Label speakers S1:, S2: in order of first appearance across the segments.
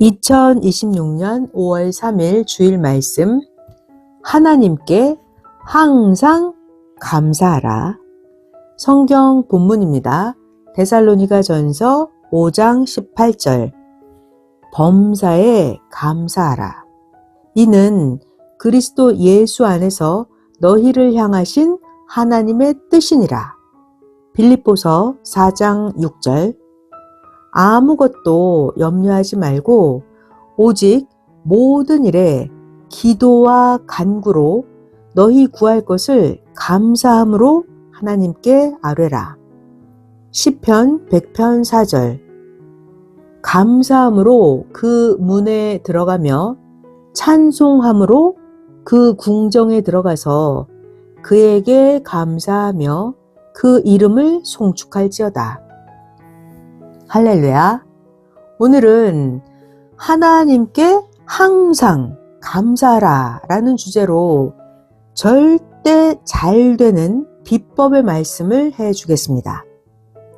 S1: 2026년 5월 3일 주일 말씀, 하나님께 항상 감사하라. 성경 본문입니다. 데살로니가 전서 5장 18절. 범사에 감사하라. 이는 그리스도 예수 안에서 너희를 향하신 하나님의 뜻이니라. 빌립보서 4장 6절. 아무것도 염려하지 말고 오직 모든 일에 기도와 간구로 너희 구할 것을 감사함으로 하나님께 아뢰라. 시편 100편 4절. 감사함으로 그 문에 들어가며 찬송함으로 그 궁정에 들어가서 그에게 감사하며 그 이름을 송축할지어다. 할렐루야. 오늘은 하나님께 항상 감사하라 라는 주제로 절대 잘 되는 비법의 말씀을 해주겠습니다.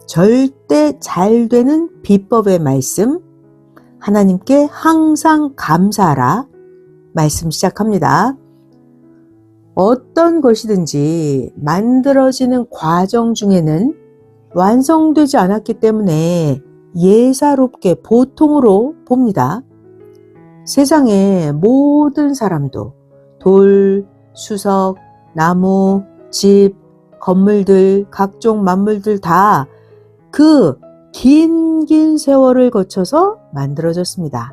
S1: 절대 잘 되는 비법의 말씀, 하나님께 항상 감사하라 말씀 시작합니다. 어떤 것이든지 만들어지는 과정 중에는 완성되지 않았기 때문에 예사롭게 보통으로 봅니다. 세상의 모든 사람도 돌, 수석, 나무, 집, 건물들, 각종 만물들 다 그 긴 세월을 거쳐서 만들어졌습니다.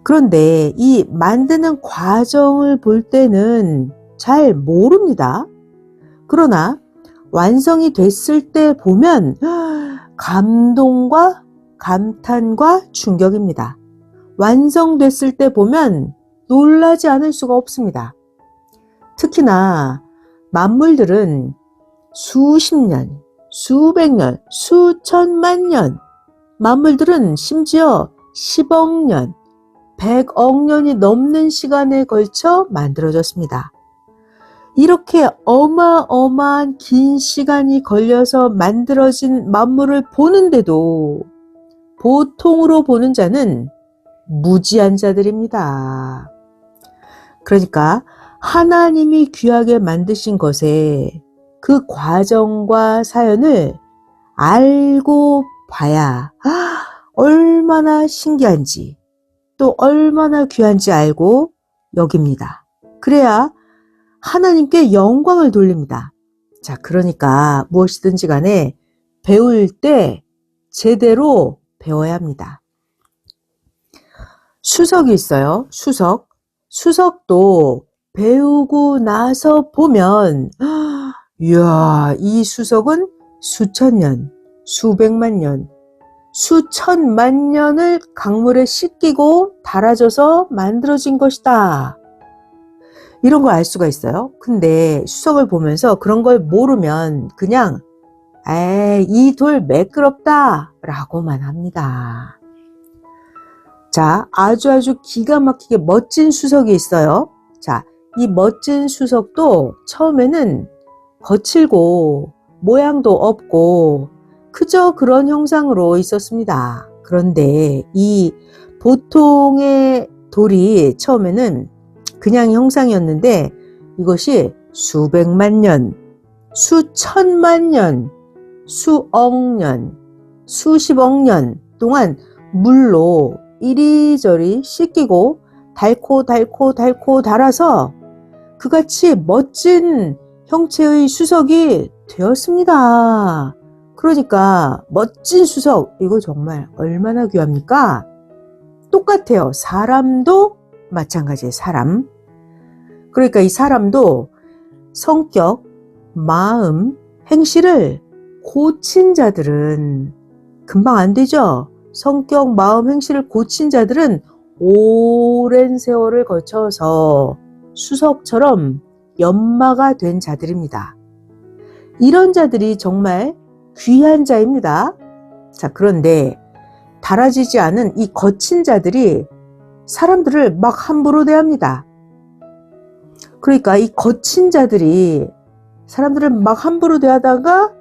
S1: 그런데 이 만드는 과정을 볼 때는 잘 모릅니다. 그러나 완성이 됐을 때 보면 감동과 감탄과 충격입니다. 완성됐을 때 보면 놀라지 않을 수가 없습니다. 특히나 만물들은 수십 년, 수백 년, 수천만 년, 만물들은 심지어 10억 년, 100억 년이 넘는 시간에 걸쳐 만들어졌습니다. 이렇게 어마어마한 긴 시간이 걸려서 만들어진 만물을 보는데도 보통으로 보는 자는 무지한 자들입니다. 그러니까 하나님이 귀하게 만드신 것에 그 과정과 사연을 알고 봐야 얼마나 신기한지 또 얼마나 귀한지 알고 여깁니다. 그래야 하나님께 영광을 돌립니다. 자, 그러니까 무엇이든지 간에 배울 때 제대로 배워야 합니다. 수석이 있어요. 수석도 배우고 나서 보면 이야, 이 수석은 수천 년, 수백만 년, 수천만 년을 강물에 씻기고 달아져서 만들어진 것이다. 이런 걸 알 수가 있어요. 근데 수석을 보면서 그런 걸 모르면 그냥 이 돌 매끄럽다 라고만 합니다. 자, 아주 기가 막히게 멋진 수석이 있어요. 자, 이 멋진 수석도 처음에는 거칠고 모양도 없고 그저 그런 형상으로 있었습니다. 그런데 이 보통의 돌이 처음에는 그냥 형상이었는데 이것이 수백만 년, 수천만 년, 수억 년, 수십억 년 동안 물로 이리저리 씻기고 닳고 닳아서 그같이 멋진 형체의 수석이 되었습니다. 그러니까 멋진 수석, 이거 정말 얼마나 귀합니까? 똑같아요. 사람도 마찬가지예요. 사람. 그러니까 이 사람도 성격, 마음, 행실을 고친 자들은 금방 안 되죠. 성격, 마음, 행실을 고친 자들은 오랜 세월을 거쳐서 수석처럼 연마가 된 자들입니다. 이런 자들이 정말 귀한 자입니다. 자, 그런데 달아지지 않은 이 거친 자들이 사람들을 막 함부로 대합니다. 그러니까 이 거친 자들이 사람들을 막 함부로 대하다가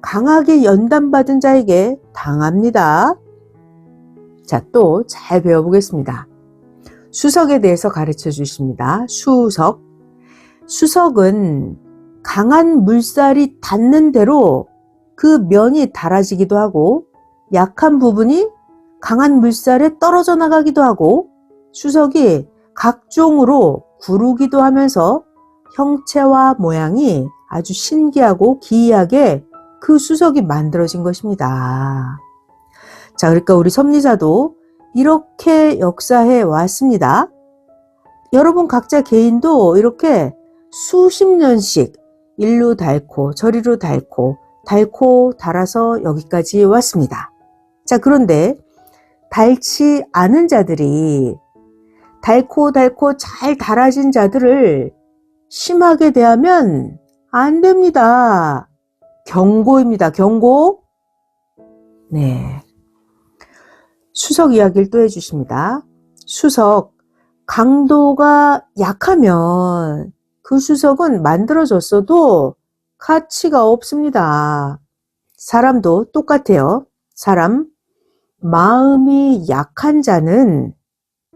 S1: 강하게 연단받은 자에게 당합니다. 자, 또 잘 배워보겠습니다. 수석에 대해서 가르쳐 주십니다. 수석. 수석은 강한 물살이 닿는 대로 그 면이 닳아지기도 하고 약한 부분이 강한 물살에 떨어져 나가기도 하고 수석이 각종으로 구르기도 하면서 형체와 모양이 아주 신기하고 기이하게 그 수석이 만들어진 것입니다. 자, 그러니까 우리 섭리사도 이렇게 역사해 왔습니다. 여러분 각자 개인도 이렇게 수십 년씩 일로 닳고 저리로 닳고 닳아서 여기까지 왔습니다. 자, 그런데 닳지 않은 자들이 닳고 잘 닳아진 자들을 심하게 대하면 안 됩니다. 경고입니다. 경고. 네. 수석 이야기를 또 해주십니다. 수석, 강도가 약하면 그 수석은 만들어졌어도 가치가 없습니다. 사람도 똑같아요. 사람, 마음이 약한 자는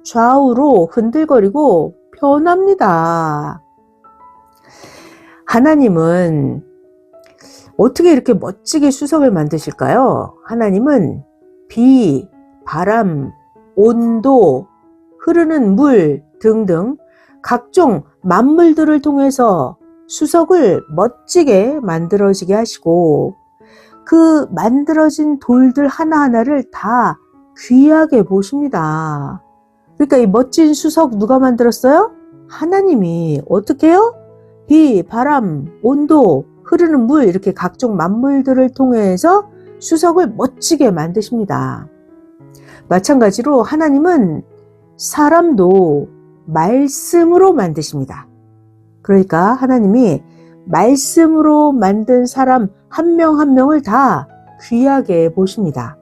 S1: 좌우로 흔들거리고 변합니다. 하나님은 어떻게 이렇게 멋지게 수석을 만드실까요? 하나님은 비, 바람, 온도, 흐르는 물 등등 각종 만물들을 통해서 수석을 멋지게 만들어지게 하시고 그 만들어진 돌들 하나하나를 다 귀하게 보십니다. 그러니까 이 멋진 수석 누가 만들었어요? 하나님이. 어떻게 해요? 비, 바람, 온도, 흐르는 물 이렇게 각종 만물들을 통해서 수석을 멋지게 만드십니다. 마찬가지로 하나님은 사람도 말씀으로 만드십니다. 그러니까 하나님이 말씀으로 만든 사람 한 명 한 명을 다 귀하게 보십니다.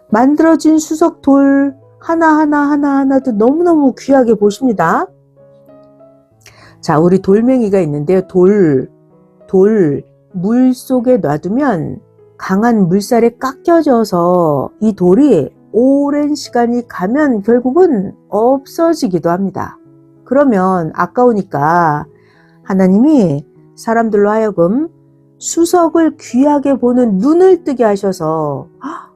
S1: 만들어진 수석 돌 하나하나도 너무너무 귀하게 보십니다. 자, 우리 돌멩이가 있는데요. 돌 물 속에 놔두면 강한 물살에 깎여져서 이 돌이 오랜 시간이 가면 결국은 없어지기도 합니다. 그러면 아까우니까 하나님이 사람들로 하여금 수석을 귀하게 보는 눈을 뜨게 하셔서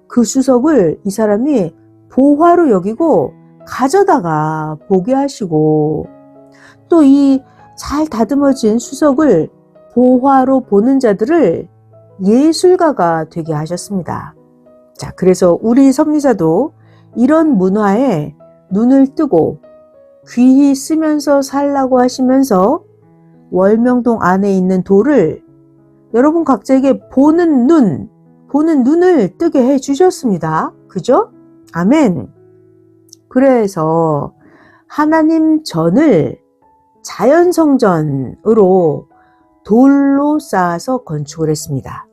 S1: 그 수석을 이 사람이 보화로 여기고 가져다가 보게 하시고 또 이 잘 다듬어진 수석을 보화로 보는 자들을 예술가가 되게 하셨습니다. 자, 그래서 우리 섭리자도 이런 문화에 눈을 뜨고 귀히 쓰면서 살라고 하시면서 월명동 안에 있는 돌을 여러분 각자에게 보는 눈을 뜨게 해 주셨습니다. 그죠? 아멘. 그래서 하나님 전을 자연성전으로 돌로 쌓아서 건축을 했습니다.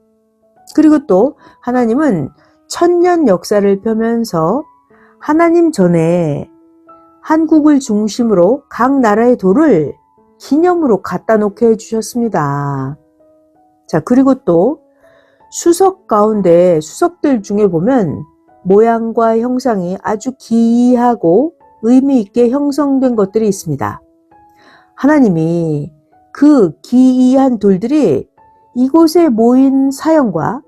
S1: 그리고 또 하나님은 천년 역사를 펴면서 하나님 전에 한국을 중심으로 각 나라의 돌을 기념으로 갖다 놓게 해주셨습니다. 자, 그리고 또 수석 가운데 수석들 중에 보면 모양과 형상이 아주 기이하고 의미 있게 형성된 것들이 있습니다. 하나님이 그 기이한 돌들이 이곳에 모인 사형과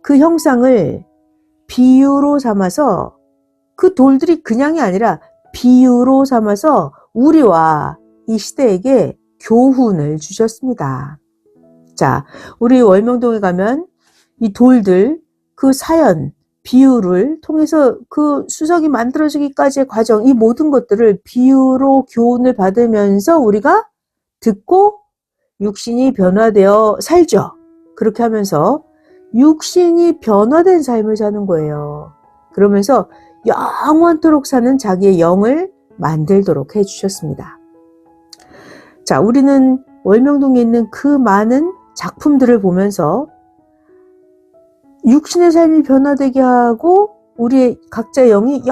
S1: 그 형상을 비유로 삼아서 그 돌들이 그냥이 아니라 비유로 삼아서 우리와 이 시대에게 교훈을 주셨습니다. 자, 우리 월명동에 가면 이 돌들, 그 사연, 비유를 통해서 그 수석이 만들어지기까지의 과정, 이 모든 것들을 비유로 교훈을 받으면서 우리가 듣고 육신이 변화되어 살죠. 그렇게 하면서 육신이 변화된 삶을 사는 거예요. 그러면서 영원토록 사는 자기의 영을 만들도록 해주셨습니다. 자, 우리는 월명동에 있는 그 많은 작품들을 보면서 육신의 삶이 변화되게 하고 우리의 각자의 영이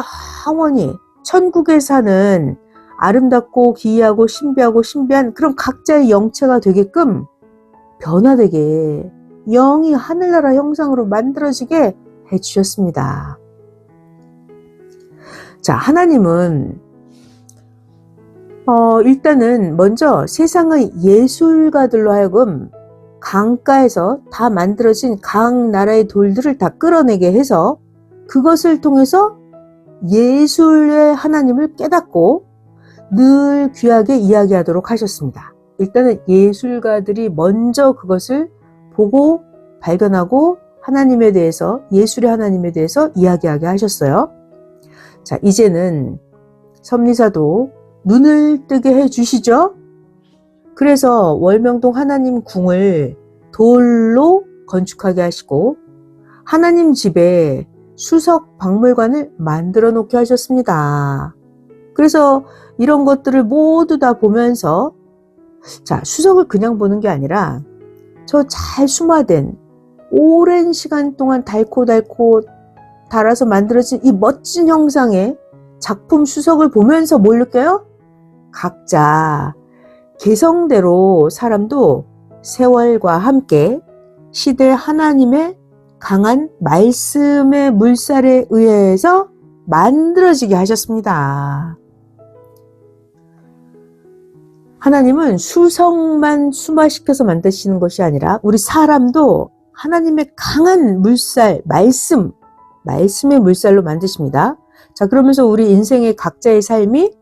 S1: 영원히 천국에 사는 아름답고 기이하고 신비한 그런 각자의 영체가 되게끔 변화되게 영이 하늘나라 형상으로 만들어지게 해주셨습니다. 자, 하나님은 일단은 먼저 세상의 예술가들로 하여금 강가에서 다 만들어진 각 나라의 돌들을 다 끌어내게 해서 그것을 통해서 예술의 하나님을 깨닫고 늘 귀하게 이야기하도록 하셨습니다. 일단은 예술가들이 먼저 그것을 보고 발견하고 하나님에 대해서, 예술의 하나님에 대해서 이야기하게 하셨어요. 자, 이제는 섭리사도 눈을 뜨게 해주시죠. 그래서 월명동 하나님 궁을 돌로 건축하게 하시고 하나님 집에 수석 박물관을 만들어 놓게 하셨습니다. 그래서 이런 것들을 모두 다 보면서, 자, 수석을 그냥 보는 게 아니라 저 잘 수마된 오랜 시간 동안 달고 달아서 만들어진 이 멋진 형상의 작품 수석을 보면서 뭘 느껴요? 각자 개성대로 사람도 세월과 함께 시대 하나님의 강한 말씀의 물살에 의해서 만들어지게 하셨습니다. 하나님은 수석만 수마시켜서 만드시는 것이 아니라 우리 사람도 하나님의 강한 물살, 말씀의 물살로 만드십니다. 자, 그러면서 우리 인생의 각자의 삶이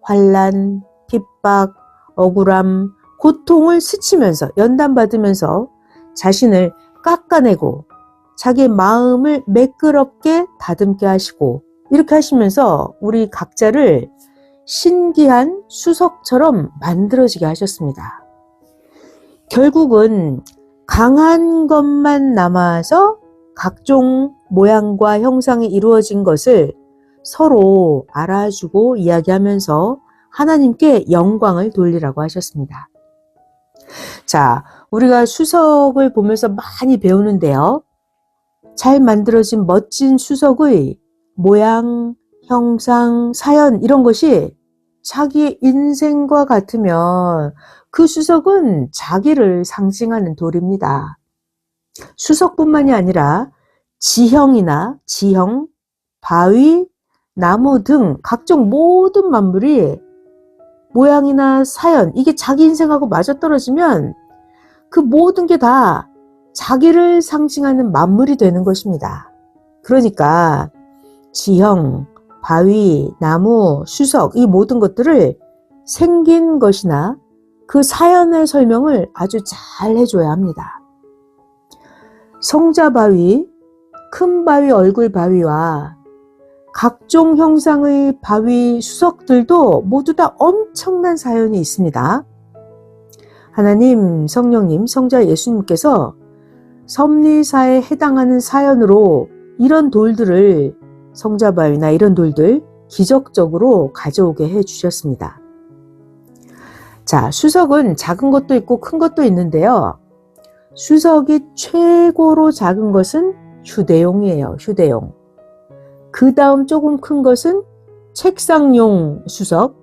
S1: 환난, 핍박, 억울함, 고통을 스치면서 연단받으면서 자신을 깎아내고 자기의 마음을 매끄럽게 다듬게 하시고 이렇게 하시면서 우리 각자를 신기한 수석처럼 만들어지게 하셨습니다. 결국은 강한 것만 남아서 각종 모양과 형상이 이루어진 것을 서로 알아주고 이야기하면서 하나님께 영광을 돌리라고 하셨습니다. 자, 우리가 수석을 보면서 많이 배우는데요. 잘 만들어진 멋진 수석의 모양, 형상, 사연 이런 것이 자기의 인생과 같으면 그 수석은 자기를 상징하는 돌입니다. 수석뿐만이 아니라 지형, 바위, 나무 등 각종 모든 만물이 모양이나 사연, 이게 자기 인생하고 맞아떨어지면 그 모든 게 다 자기를 상징하는 만물이 되는 것입니다. 그러니까 지형, 바위, 나무, 수석 이 모든 것들을 생긴 것이나 그 사연의 설명을 아주 잘 해줘야 합니다. 성자바위, 큰 바위, 얼굴 바위와 각종 형상의 바위 수석들도 모두 다 엄청난 사연이 있습니다. 하나님, 성령님, 성자 예수님께서 섭리사에 해당하는 사연으로 이런 돌들을, 성자바위나 이런 돌들 기적적으로 가져오게 해주셨습니다. 자, 수석은 작은 것도 있고 큰 것도 있는데요. 수석이 최고로 작은 것은 휴대용이에요. 휴대용. 그 다음 조금 큰 것은 책상용 수석.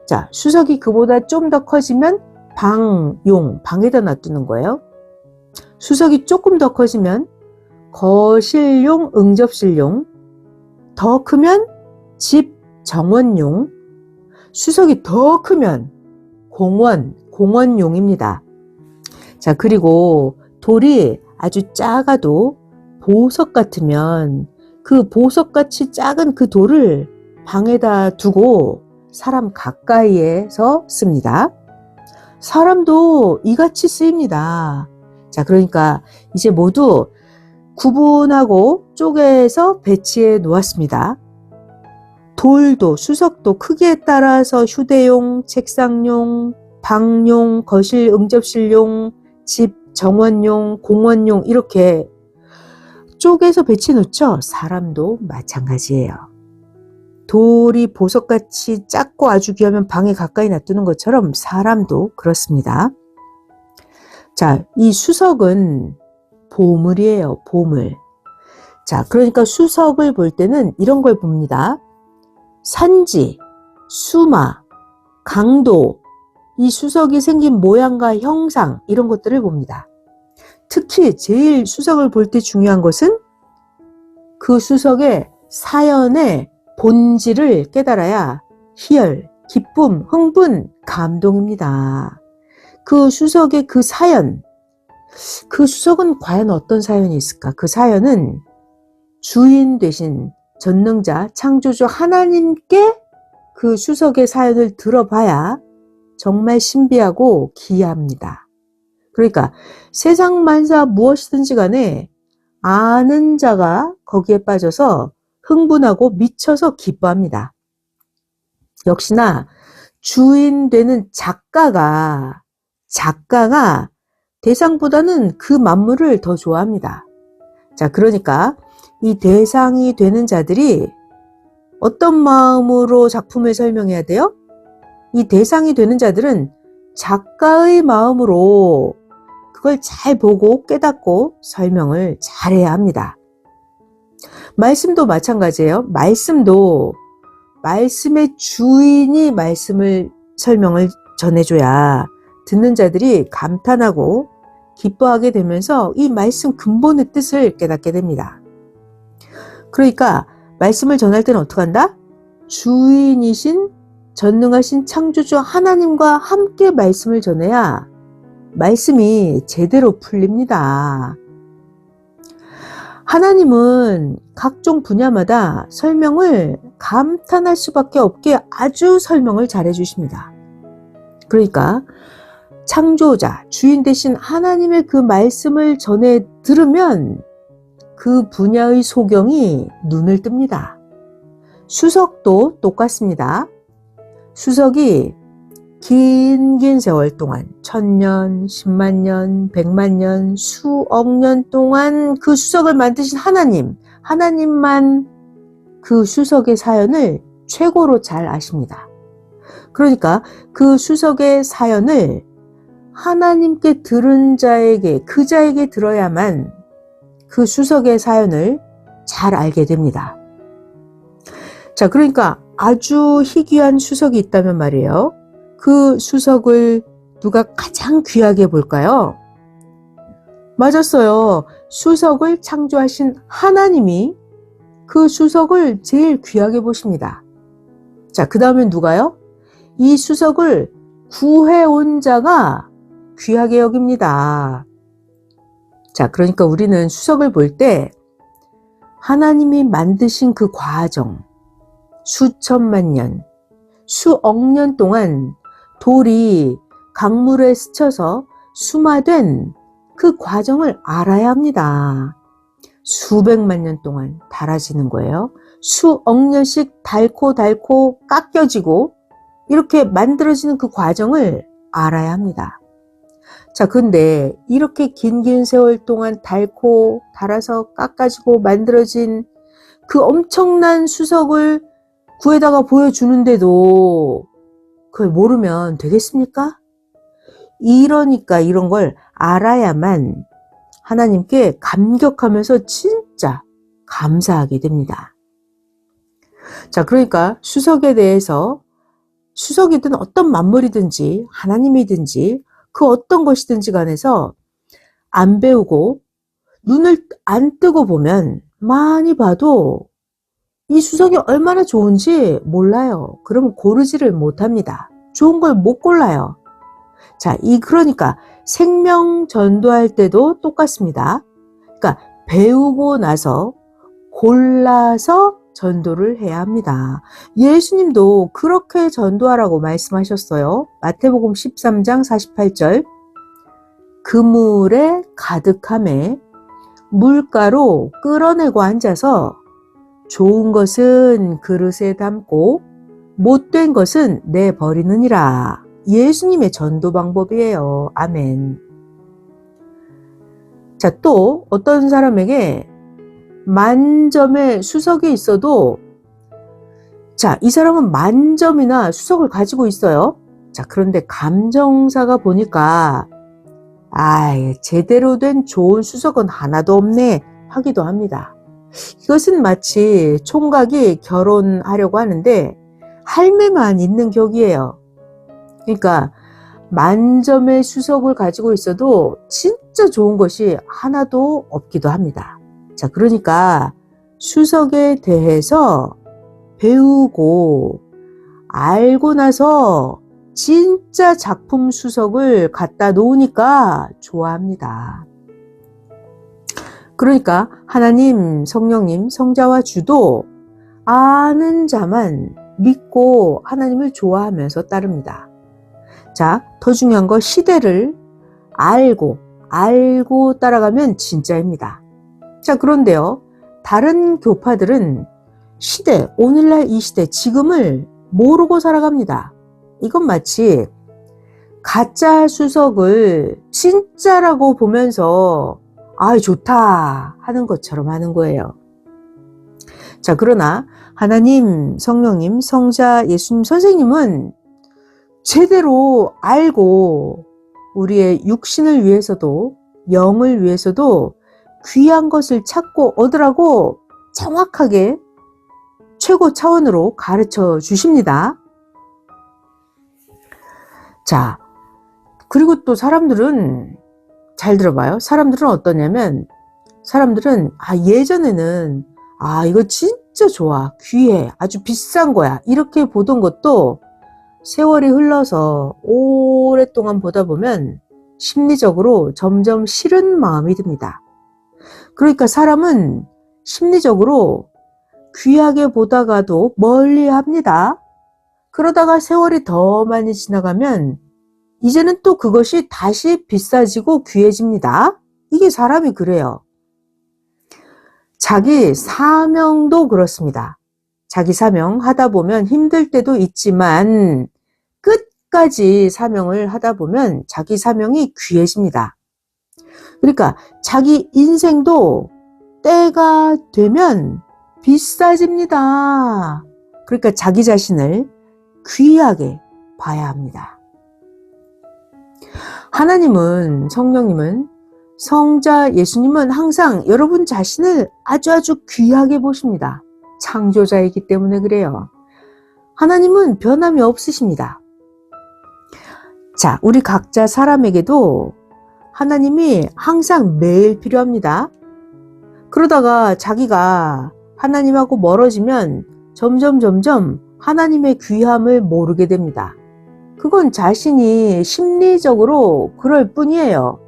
S1: 자, 수석이 그보다 좀 더 커지면 방용, 방에다 놔두는 거예요. 수석이 조금 더 커지면 거실용, 응접실용. 더 크면 집 정원용. 수석이 더 크면 공원용입니다. 자, 그리고 돌이 아주 작아도 보석 같으면 그 보석같이 작은 그 돌을 방에다 두고 사람 가까이에서 씁니다. 사람도 이같이 쓰입니다. 자, 그러니까 이제 모두 구분하고 쪼개서 배치해 놓았습니다. 돌도 수석도 크기에 따라서 휴대용, 책상용, 방용, 거실 응접실용, 집 정원용, 공원용 이렇게 쪼개서 배치해 놓죠. 사람도 마찬가지예요. 돌이 보석같이 작고 아주 귀하면 방에 가까이 놔두는 것처럼 사람도 그렇습니다. 자, 이 수석은 보물이에요. 보물. 자, 그러니까 수석을 볼 때는 이런 걸 봅니다. 산지, 수마, 강도, 이 수석이 생긴 모양과 형상 이런 것들을 봅니다. 특히 제일 수석을 볼 때 중요한 것은 그 수석의 사연의 본질을 깨달아야 희열, 기쁨, 흥분, 감동입니다. 그 수석의 그 사연, 그 수석은 과연 어떤 사연이 있을까? 그 사연은 주인 되신 전능자, 창조주 하나님께 그 수석의 사연을 들어봐야 정말 신비하고 기이합니다. 그러니까 세상 만사 무엇이든지 간에 아는 자가 거기에 빠져서 흥분하고 미쳐서 기뻐합니다. 역시나 주인 되는 작가가 대상보다는 그 만물을 더 좋아합니다. 자, 그러니까 이 대상이 되는 자들이 어떤 마음으로 작품을 설명해야 돼요? 이 대상이 되는 자들은 작가의 마음으로 그걸 잘 보고 깨닫고 설명을 잘해야 합니다. 말씀도 마찬가지예요. 말씀도 말씀의 주인이 말씀을 설명을 전해줘야 듣는 자들이 감탄하고 기뻐하게 되면서 이 말씀 근본의 뜻을 깨닫게 됩니다. 그러니까 말씀을 전할 때는 어떻게 한다? 주인이신 전능하신 창조주 하나님과 함께 말씀을 전해야 말씀이 제대로 풀립니다. 하나님은 각종 분야마다 설명을 감탄할 수밖에 없게 아주 설명을 잘해 주십니다. 그러니까 창조자, 주인 되신 하나님의 그 말씀을 전해 들으면 그 분야의 소경이 눈을 뜹니다. 수석도 똑같습니다. 수석이 긴 세월 동안 1000년, 10만 년, 100만 년, 수억 년 동안 그 수석을 만드신 하나님만 그 수석의 사연을 최고로 잘 아십니다. 그러니까 그 수석의 사연을 하나님께 들은 자에게, 그 자에게 들어야만 그 수석의 사연을 잘 알게 됩니다. 자, 그러니까 아주 희귀한 수석이 있다면 말이에요. 그 수석을 누가 가장 귀하게 볼까요? 맞았어요. 수석을 창조하신 하나님이 그 수석을 제일 귀하게 보십니다. 자, 그 다음엔 누가요? 이 수석을 구해온 자가 귀하게 여깁니다. 자, 그러니까 우리는 수석을 볼 때 하나님이 만드신 그 과정, 수천만 년, 수억 년 동안 돌이 강물에 스쳐서 수마된 그 과정을 알아야 합니다. 수백만 년 동안 닳아지는 거예요. 수억 년씩 닳고 깎여지고 이렇게 만들어지는 그 과정을 알아야 합니다. 자, 근데 이렇게 긴 세월 동안 닳고 닳아서 깎아지고 만들어진 그 엄청난 수석을 구에다가 보여주는데도 그걸 모르면 되겠습니까? 이러니까 이런 걸 알아야만 하나님께 감격하면서 진짜 감사하게 됩니다. 자, 그러니까 수석에 대해서 수석이든 어떤 만물이든지 하나님이든지 그 어떤 것이든지 간에서 안 배우고 눈을 안 뜨고 보면 많이 봐도 이 수석이 얼마나 좋은지 몰라요. 그러면 고르지를 못합니다. 좋은 걸 못 골라요. 자, 그러니까 생명 전도할 때도 똑같습니다. 그러니까 배우고 나서 골라서 전도를 해야 합니다. 예수님도 그렇게 전도하라고 말씀하셨어요. 마태복음 13장 48절. 그물에 가득함에 물가로 끌어내고 앉아서 좋은 것은 그릇에 담고 못된 것은 내버리느니라. 예수님의 전도 방법이에요. 아멘. 자, 또 어떤 사람에게 만점의 수석이 있어도 자, 이 사람은 만점이나 수석을 가지고 있어요. 자, 그런데 감정사가 보니까 제대로 된 좋은 수석은 하나도 없네 하기도 합니다. 이것은 마치 총각이 결혼하려고 하는데 할매만 있는 격이에요. 그러니까 만점의 수석을 가지고 있어도 진짜 좋은 것이 하나도 없기도 합니다. 자, 그러니까 수석에 대해서 배우고 알고 나서 진짜 작품 수석을 갖다 놓으니까 좋아합니다. 그러니까 하나님, 성령님, 성자와 주도 아는 자만 믿고 하나님을 좋아하면서 따릅니다. 자, 더 중요한 거 시대를 알고 따라가면 진짜입니다. 자, 그런데요. 다른 교파들은 시대, 오늘날 이 시대, 지금을 모르고 살아갑니다. 이건 마치 가짜 수석을 진짜라고 보면서 아, 좋다 하는 것처럼 하는 거예요. 자, 그러나 하나님, 성령님, 성자, 예수님, 선생님은 제대로 알고 우리의 육신을 위해서도 영을 위해서도 귀한 것을 찾고 얻으라고 정확하게 최고 차원으로 가르쳐 주십니다. 자, 그리고 또 사람들은 잘 들어봐요. 사람들은 어떠냐면 사람들은 예전에는 이거 진짜 좋아, 귀해, 아주 비싼 거야 이렇게 보던 것도 세월이 흘러서 오랫동안 보다 보면 심리적으로 점점 싫은 마음이 듭니다. 그러니까 사람은 심리적으로 귀하게 보다가도 멀리 합니다. 그러다가 세월이 더 많이 지나가면 이제는 또 그것이 다시 비싸지고 귀해집니다. 이게 사람이 그래요. 자기 사명도 그렇습니다. 자기 사명 하다 보면 힘들 때도 있지만 끝까지 사명을 하다 보면 자기 사명이 귀해집니다. 그러니까 자기 인생도 때가 되면 비싸집니다. 그러니까 자기 자신을 귀하게 봐야 합니다. 하나님은, 성령님은, 성자 예수님은 항상 여러분 자신을 아주 귀하게 보십니다. 창조자이기 때문에 그래요. 하나님은 변함이 없으십니다. 자, 우리 각자 사람에게도 하나님이 항상 매일 필요합니다. 그러다가 자기가 하나님하고 멀어지면 점점 하나님의 귀함을 모르게 됩니다. 그건 자신이 심리적으로 그럴 뿐이에요.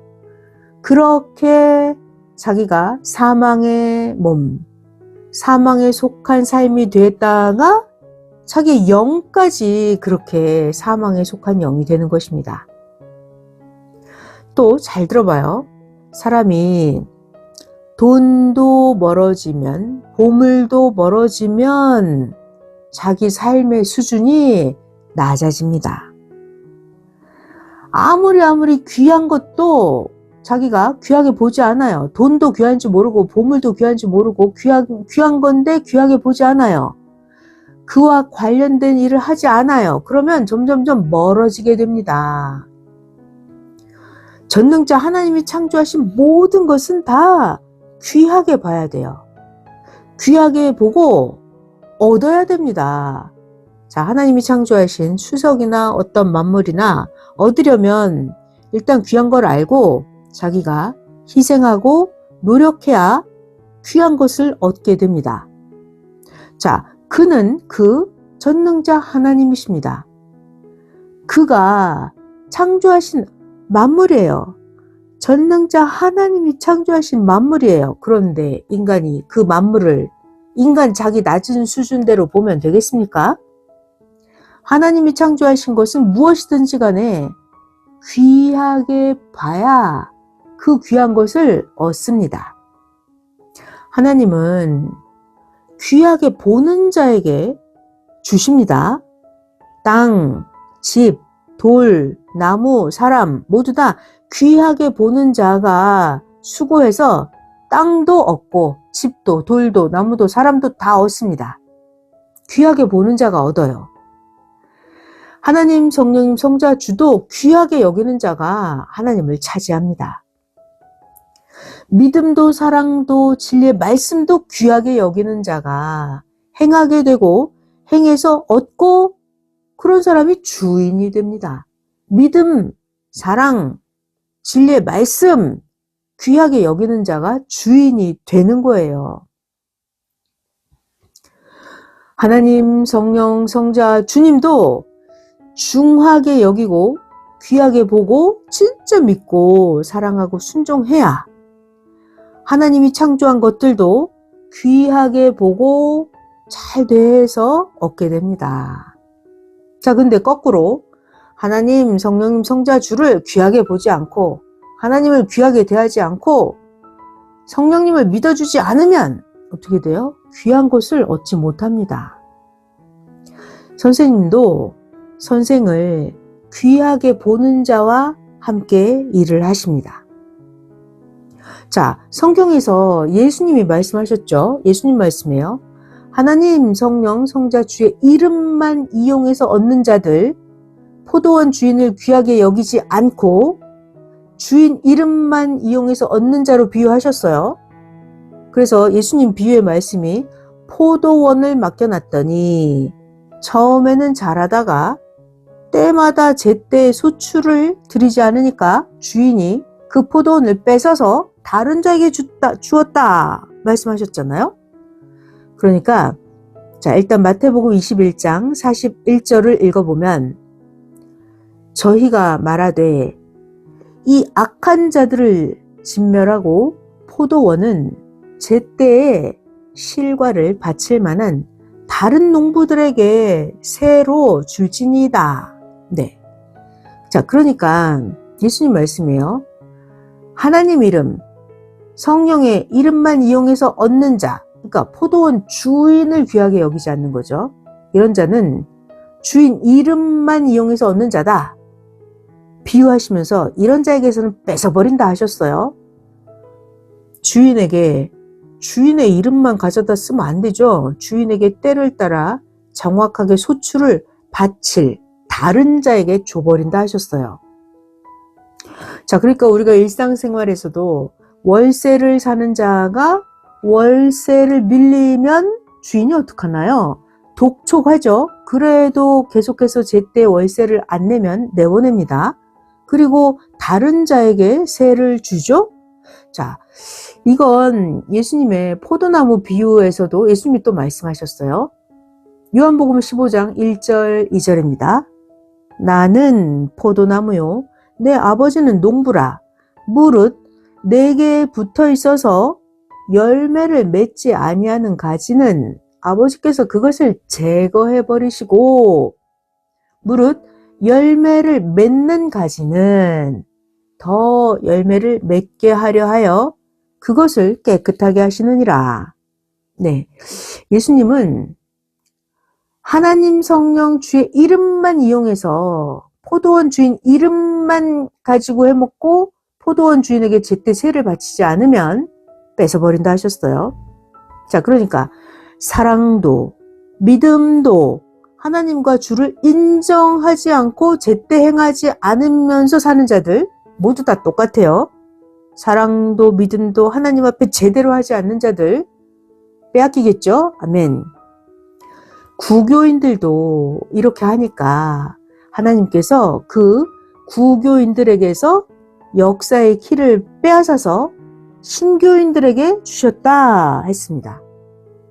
S1: 그렇게 자기가 사망의 몸, 사망에 속한 삶이 됐다가 자기 영까지 그렇게 사망에 속한 영이 되는 것입니다. 또 잘 들어봐요. 사람이 돈도 멀어지면, 보물도 멀어지면 자기 삶의 수준이 낮아집니다. 아무리 귀한 것도 자기가 귀하게 보지 않아요. 돈도 귀한지 모르고 보물도 귀한지 모르고 귀한 건데 귀하게 보지 않아요. 그와 관련된 일을 하지 않아요. 그러면 점점 멀어지게 됩니다. 전능자 하나님이 창조하신 모든 것은 다 귀하게 봐야 돼요. 귀하게 보고 얻어야 됩니다. 자, 하나님이 창조하신 수석이나 어떤 만물이나 얻으려면 일단 귀한 걸 알고 자기가 희생하고 노력해야 귀한 것을 얻게 됩니다. 자, 그는 그 전능자 하나님이십니다. 그가 창조하신 만물이에요. 전능자 하나님이 창조하신 만물이에요. 그런데 인간이 그 만물을 인간 자기 낮은 수준대로 보면 되겠습니까? 하나님이 창조하신 것은 무엇이든지 간에 귀하게 봐야 그 귀한 것을 얻습니다. 하나님은 귀하게 보는 자에게 주십니다. 땅, 집, 돌, 나무, 사람 모두 다 귀하게 보는 자가 수고해서 땅도 얻고 집도 돌도 나무도 사람도 다 얻습니다. 귀하게 보는 자가 얻어요. 하나님, 성령님, 성자, 주도 귀하게 여기는 자가 하나님을 차지합니다. 믿음도 사랑도 진리의 말씀도 귀하게 여기는 자가 행하게 되고 행해서 얻고 그런 사람이 주인이 됩니다. 믿음, 사랑, 진리의 말씀 귀하게 여기는 자가 주인이 되는 거예요. 하나님, 성령, 성자, 주님도 중하게 여기고 귀하게 보고 진짜 믿고 사랑하고 순종해야 하나님이 창조한 것들도 귀하게 보고 잘 대해서 얻게 됩니다. 자, 근데 거꾸로 하나님, 성령님, 성자, 주를 귀하게 보지 않고 하나님을 귀하게 대하지 않고 성령님을 믿어주지 않으면 어떻게 돼요? 귀한 것을 얻지 못합니다. 선생님도 선생을 귀하게 보는 자와 함께 일을 하십니다. 자, 성경에서 예수님이 말씀하셨죠? 예수님 말씀이에요. 하나님, 성령, 성자, 주의 이름만 이용해서 얻는 자들, 포도원 주인을 귀하게 여기지 않고 주인 이름만 이용해서 얻는 자로 비유하셨어요. 그래서 예수님 비유의 말씀이 포도원을 맡겨놨더니 처음에는 잘하다가 때마다 제때 소출을 드리지 않으니까 주인이 그 포도원을 뺏어서 다른 자에게 주었다 말씀하셨잖아요. 그러니까 자, 일단 마태복음 21장 41절을 읽어보면 저희가 말하되 이 악한 자들을 진멸하고 포도원은 제때에 실과를 바칠 만한 다른 농부들에게 새로 줄지니이다. 네. 자, 그러니까 예수님 말씀이에요. 하나님 이름, 성령의 이름만 이용해서 얻는 자, 그러니까 포도원 주인을 귀하게 여기지 않는 거죠. 이런 자는 주인 이름만 이용해서 얻는 자다. 비유하시면서 이런 자에게서는 뺏어버린다 하셨어요. 주인의 이름만 가져다 쓰면 안 되죠. 주인에게 때를 따라 정확하게 소출을 바칠 다른 자에게 줘버린다 하셨어요. 자, 그러니까 우리가 일상생활에서도 월세를 사는 자가 월세를 밀리면 주인이 어떡하나요? 독촉하죠. 그래도 계속해서 제때 월세를 안 내면 내보냅니다. 그리고 다른 자에게 세를 주죠. 자, 이건 예수님의 포도나무 비유에서도 예수님이 또 말씀하셨어요. 요한복음 15장 1절 2절입니다. 나는 포도나무요 내 아버지는 농부라. 무릇 내게 붙어 있어서 열매를 맺지 아니하는 가지는 아버지께서 그것을 제거해 버리시고 무릇 열매를 맺는 가지는 더 열매를 맺게 하려 하여 그것을 깨끗하게 하시느니라. 네, 예수님은 하나님, 성령, 주의 이름만 이용해서 포도원 주인 이름만 가지고 해먹고 포도원 주인에게 제때 세를 바치지 않으면 뺏어버린다 하셨어요. 자, 그러니까 사랑도 믿음도 하나님과 주를 인정하지 않고 제때 행하지 않으면서 사는 자들 모두 다 똑같아요. 사랑도 믿음도 하나님 앞에 제대로 하지 않는 자들 빼앗기겠죠? 아멘. 구교인들도 이렇게 하니까 하나님께서 그 구교인들에게서 역사의 키를 빼앗아서 신교인들에게 주셨다 했습니다.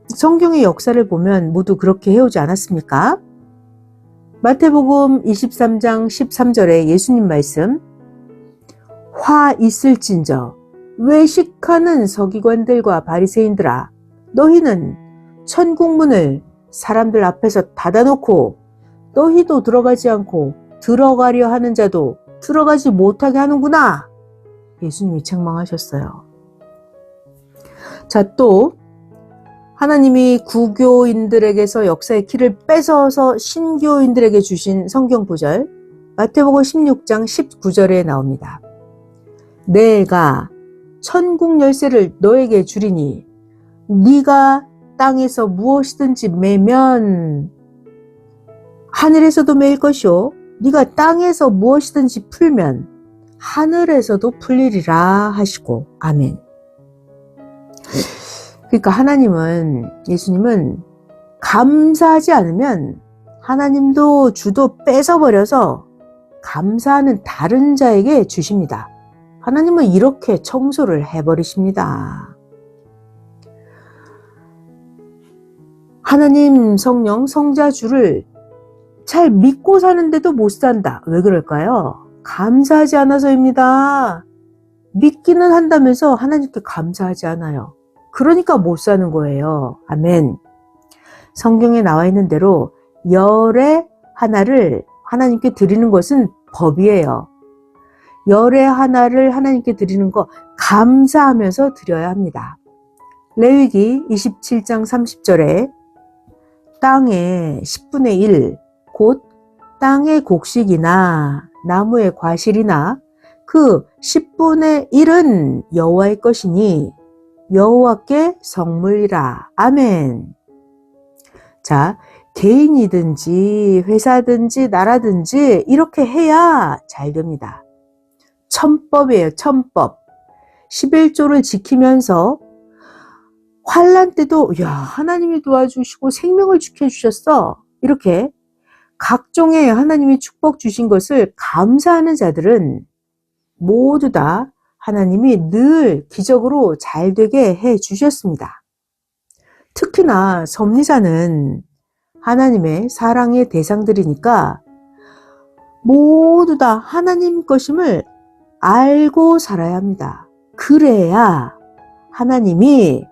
S1: 성경의 역사를 보면 모두 그렇게 해오지 않았습니까? 마태복음 23장 13절에 예수님 말씀, 화 있을진저 외식하는 서기관들과 바리새인들아, 너희는 천국문을 사람들 앞에서 닫아놓고 너희도 들어가지 않고 들어가려 하는 자도 들어가지 못하게 하는구나. 예수님이 책망하셨어요. 자, 또 하나님이 구교인들에게서 역사의 키를 뺏어서 신교인들에게 주신 성경 구절 마태복음 16장 19절에 나옵니다. 내가 천국 열쇠를 너에게 주리니 네가 땅에서 무엇이든지 매면 하늘에서도 매일 것이요 네가 땅에서 무엇이든지 풀면 하늘에서도 풀리리라 하시고 아멘. 그러니까 하나님은 예수님은 감사하지 않으면 하나님도 주도 뺏어버려서 감사하는 다른 자에게 주십니다. 하나님은 이렇게 청소를 해버리십니다. 하나님, 성령, 성자주를 잘 믿고 사는데도 못 산다. 왜 그럴까요? 감사하지 않아서입니다. 믿기는 한다면서 하나님께 감사하지 않아요. 그러니까 못 사는 거예요. 아멘. 성경에 나와 있는 대로 열의 하나를 하나님께 드리는 것은 법이에요. 열의 하나를 하나님께 드리는 거 감사하면서 드려야 합니다. 레위기 27장 30절에 땅의 10분의 1, 곧 땅의 곡식이나 나무의 과실이나 그 10분의 1은 여호와의 것이니 여호와께 성물이라. 아멘. 자, 개인이든지 회사든지 나라든지 이렇게 해야 잘 됩니다. 천법이에요. 천법. 11조를 지키면서 환난 때도 야, 하나님이 도와주시고 생명을 지켜주셨어. 이렇게 각종의 하나님이 축복 주신 것을 감사하는 자들은 모두 다 하나님이 늘 기적으로 잘 되게 해 주셨습니다. 특히나 섭리자는 하나님의 사랑의 대상들이니까 모두 다 하나님 것임을 알고 살아야 합니다. 그래야 하나님이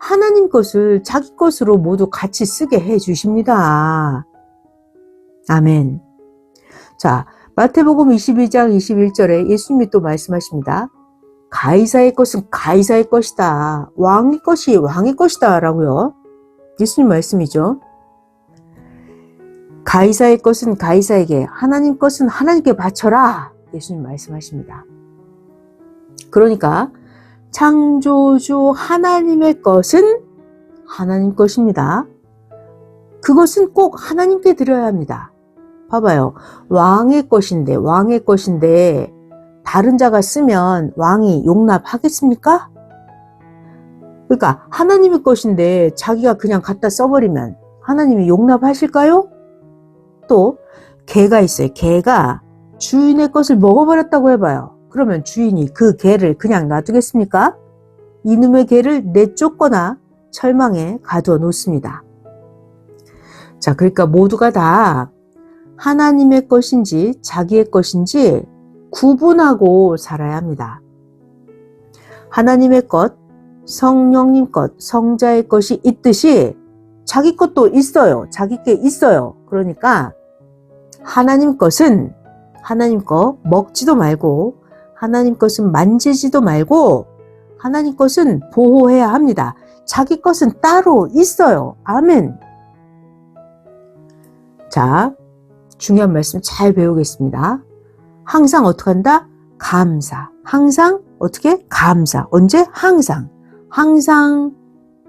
S1: 하나님 것을 자기 것으로 모두 같이 쓰게 해 주십니다. 아멘. 자, 마태복음 22장 21절에 예수님이 또 말씀하십니다. 가이사의 것은 가이사의 것이다. 왕의 것이 왕의 것이다. 라고요. 예수님 말씀이죠. 가이사의 것은 가이사에게, 하나님 것은 하나님께 바쳐라. 예수님 말씀하십니다. 그러니까 창조주 하나님의 것은 하나님 것입니다. 그것은 꼭 하나님께 드려야 합니다. 봐봐요. 왕의 것인데 다른 자가 쓰면 왕이 용납하겠습니까? 그러니까 하나님의 것인데 자기가 그냥 갖다 써버리면 하나님이 용납하실까요? 또 개가 있어요. 개가 주인의 것을 먹어버렸다고 해봐요. 그러면 주인이 그 개를 그냥 놔두겠습니까? 이놈의 개를 내쫓거나 철망에 가두어 놓습니다. 자, 그러니까 모두가 다 하나님의 것인지 자기의 것인지 구분하고 살아야 합니다. 하나님의 것, 성령님 것, 성자의 것이 있듯이 자기 것도 있어요. 자기 게 있어요. 그러니까 하나님 것은 하나님 거 먹지도 말고 하나님 것은 만지지도 말고 하나님 것은 보호해야 합니다. 자기 것은 따로 있어요. 아멘. 자, 중요한 말씀 잘 배우겠습니다. 항상 어떻게 한다? 감사. 항상 어떻게? 감사. 언제? 항상. 항상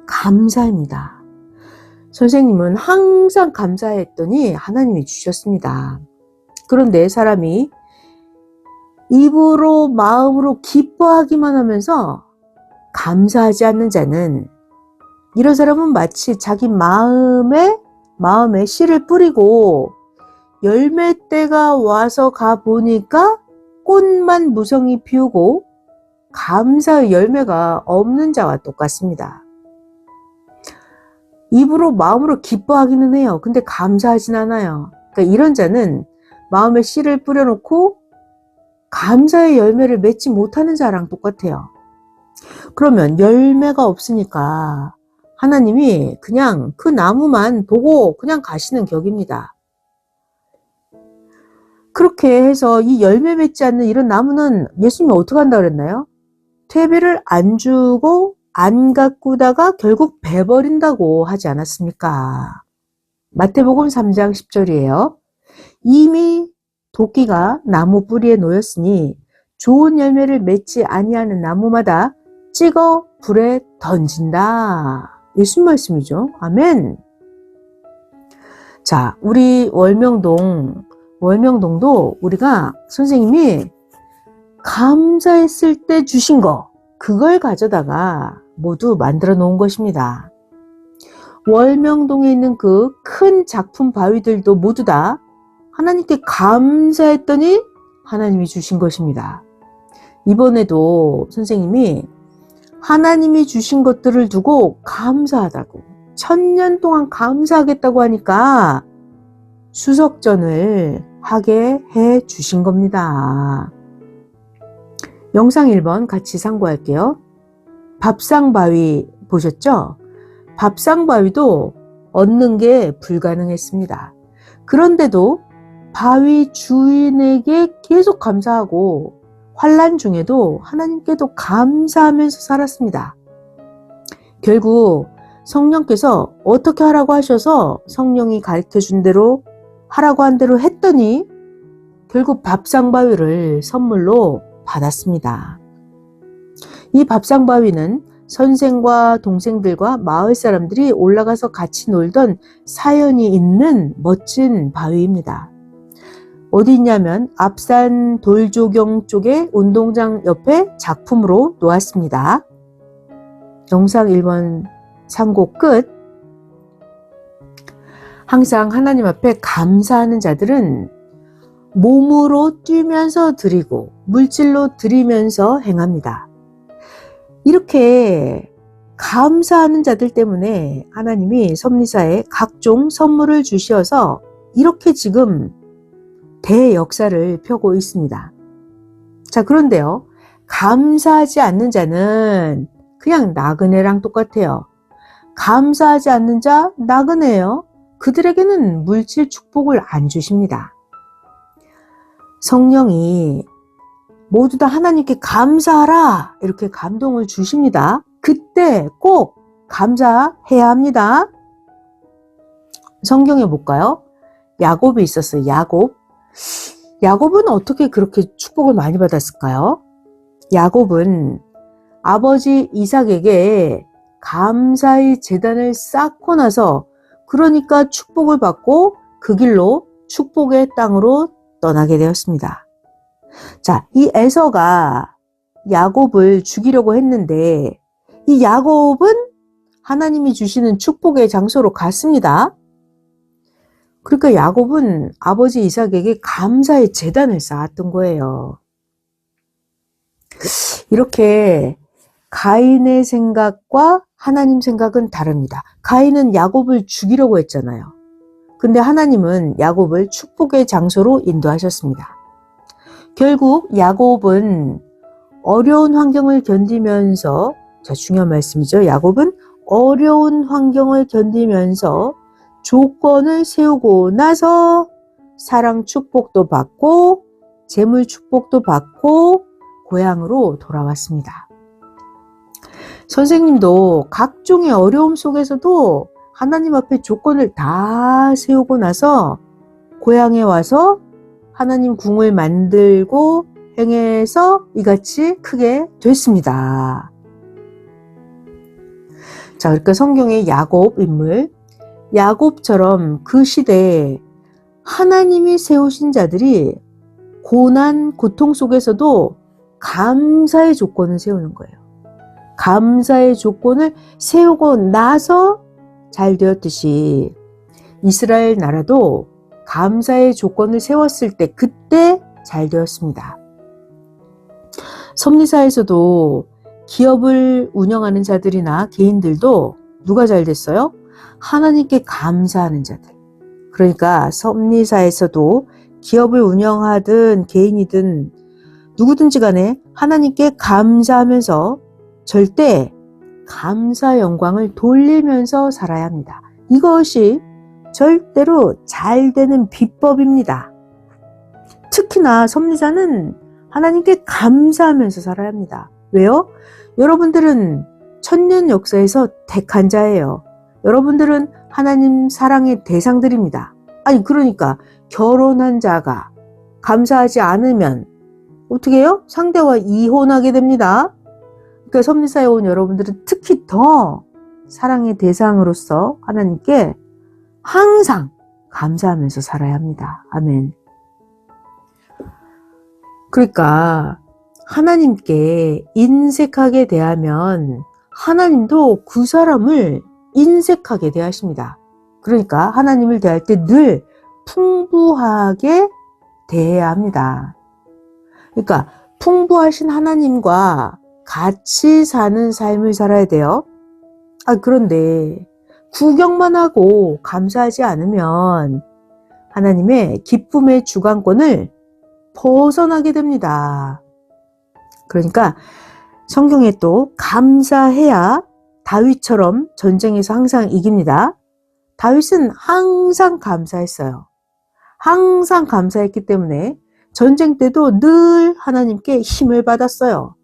S1: 감사입니다. 선생님은 항상 감사했더니 하나님이 주셨습니다. 그런데 사람이 입으로 마음으로 기뻐하기만 하면서 감사하지 않는 자는, 이런 사람은 마치 자기 마음에 씨를 뿌리고 열매 때가 와서 가보니까 꽃만 무성히 피우고 감사의 열매가 없는 자와 똑같습니다. 입으로 마음으로 기뻐하기는 해요. 근데 감사하진 않아요. 그러니까 이런 자는 마음에 씨를 뿌려놓고 감사의 열매를 맺지 못하는 자랑 똑같아요. 그러면 열매가 없으니까 하나님이 그냥 그 나무만 보고 그냥 가시는 격입니다. 그렇게 해서 이 열매 맺지 않는 이런 나무는 예수님이 어떻게 한다 그랬나요? 퇴비를 안 주고 안 가꾸다가 결국 베버린다고 하지 않았습니까? 마태복음 3장 10절이에요. 이미 도끼가 나무 뿌리에 놓였으니 좋은 열매를 맺지 아니하는 나무마다 찍어 불에 던진다. 예수님 말씀이죠. 아멘. 자, 우리 월명동도 우리가 선생님이 감사했을 때 주신 거, 그걸 가져다가 모두 만들어 놓은 것입니다. 월명동에 있는 그 큰 작품 바위들도 모두 다 하나님께 감사했더니 하나님이 주신 것입니다. 이번에도 선생님이 하나님이 주신 것들을 두고 감사하다고, 1000년 동안 감사하겠다고 하니까 수석전을 하게 해 주신 겁니다. 영상 1번 같이 참고할게요. 밥상바위 보셨죠? 밥상바위도 얻는 게 불가능했습니다. 그런데도 바위 주인에게 계속 감사하고 환난 중에도 하나님께도 감사하면서 살았습니다. 결국 성령께서 어떻게 하라고 하셔서 성령이 가르쳐준 대로 하라고 한 대로 했더니 결국 밥상바위를 선물로 받았습니다. 이 밥상바위는 선생과 동생들과 마을 사람들이 올라가서 같이 놀던 사연이 있는 멋진 바위입니다. 어디 있냐면 앞산 돌조경 쪽에 운동장 옆에 작품으로 놓았습니다. 영상 1번 참고 끝. 항상 하나님 앞에 감사하는 자들은 몸으로 뛰면서 드리고 물질로 드리면서 행합니다. 이렇게 감사하는 자들 때문에 하나님이 섭리사에 각종 선물을 주셔서 이렇게 지금 대역사를 펴고 있습니다. 자, 그런데요. 감사하지 않는 자는 그냥 나그네랑 똑같아요. 감사하지 않는 자 나그네예요. 그들에게는 물질 축복을 안 주십니다. 성령이 모두 다 하나님께 감사하라 이렇게 감동을 주십니다. 그때 꼭 감사해야 합니다. 성경에 볼까요? 야곱이 있었어요. 야곱은 어떻게 그렇게 축복을 많이 받았을까요? 야곱은 아버지 이삭에게 감사의 제단을 쌓고 나서 그러니까 축복을 받고 그 길로 축복의 땅으로 떠나게 되었습니다. 자, 이 에서가 야곱을 죽이려고 했는데 이 야곱은 하나님이 주시는 축복의 장소로 갔습니다. 그러니까 야곱은 아버지 이삭에게 감사의 제단을 쌓았던 거예요. 이렇게 가인의 생각과 하나님 생각은 다릅니다. 가인은 야곱을 죽이려고 했잖아요. 근데 하나님은 야곱을 축복의 장소로 인도하셨습니다. 결국 야곱은 어려운 환경을 견디면서, 자, 중요한 말씀이죠. 야곱은 어려운 환경을 견디면서 조건을 세우고 나서 사랑 축복도 받고 재물 축복도 받고 고향으로 돌아왔습니다. 선생님도 각종의 어려움 속에서도 하나님 앞에 조건을 다 세우고 나서 고향에 와서 하나님 궁을 만들고 행해서 이같이 크게 됐습니다. 자, 그러니까 성경의 야곱 인물, 야곱처럼 그 시대에 하나님이 세우신 자들이 고난, 고통 속에서도 감사의 조건을 세우는 거예요. 감사의 조건을 세우고 나서 잘 되었듯이 이스라엘 나라도 감사의 조건을 세웠을 때 그때 잘 되었습니다. 섭리사에서도 기업을 운영하는 자들이나 개인들도 누가 잘 됐어요? 하나님께 감사하는 자들. 그러니까 섭리사에서도 기업을 운영하든 개인이든 누구든지 간에 하나님께 감사하면서 절대 감사 영광을 돌리면서 살아야 합니다. 이것이 절대로 잘 되는 비법입니다. 특히나 섭리자는 하나님께 감사하면서 살아야 합니다. 왜요? 여러분들은 천년 역사에서 택한 자예요. 여러분들은 하나님 사랑의 대상들입니다. 아니, 그러니까 결혼한 자가 감사하지 않으면 어떻게 해요? 상대와 이혼하게 됩니다. 그러니까 섭리사에 온 여러분들은 특히 더 사랑의 대상으로서 하나님께 항상 감사하면서 살아야 합니다. 아멘. 그러니까 하나님께 인색하게 대하면 하나님도 그 사람을 인색하게 대하십니다. 그러니까 하나님을 대할 때 늘 풍부하게 대해야 합니다. 그러니까 풍부하신 하나님과 같이 사는 삶을 살아야 돼요. 그런데 구경만 하고 감사하지 않으면 하나님의 기쁨의 주관권을 벗어나게 됩니다. 그러니까 성경에 또 감사해야 다윗처럼 전쟁에서 항상 이깁니다. 다윗은 항상 감사했어요. 항상 감사했기 때문에 전쟁 때도 늘 하나님께 힘을 받았어요.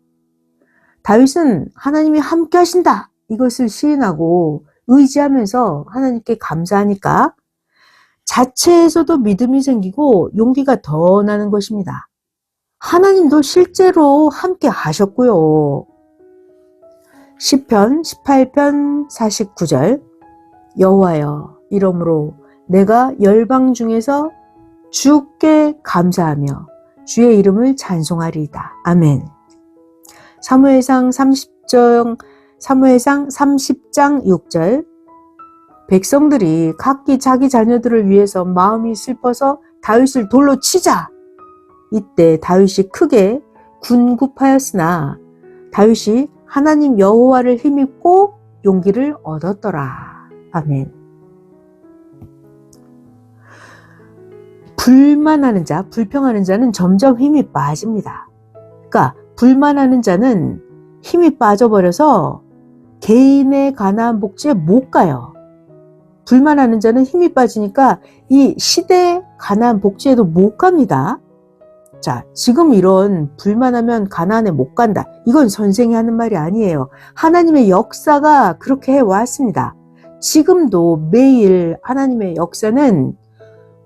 S1: 다윗은 하나님이 함께 하신다, 이것을 시인하고 의지하면서 하나님께 감사하니까 자체에서도 믿음이 생기고 용기가 더 나는 것입니다. 하나님도 실제로 함께 하셨고요. 시편 18편 49절, 여호와여, 이러므로 내가 열방 중에서 주께 감사하며 주의 이름을 찬송하리이다. 아멘. 사무엘상 30장 6절, 백성들이 각기 자기 자녀들을 위해서 마음이 슬퍼서 다윗을 돌로 치자. 이때 다윗이 크게 군굽하였으나 다윗이 하나님 여호와를 힘입고 용기를 얻었더라. 아멘. 불만하는 자, 불평하는 자는 점점 힘이 빠집니다. 그러니까 불만하는 자는 힘이 빠져버려서 개인의 가나안 복지에 못 가요. 불만하는 자는 힘이 빠지니까 이 시대 가나안 복지에도 못 갑니다. 자, 지금 이런 불만하면 가나안에 못 간다, 이건 선생이 하는 말이 아니에요. 하나님의 역사가 그렇게 해왔습니다. 지금도 매일 하나님의 역사는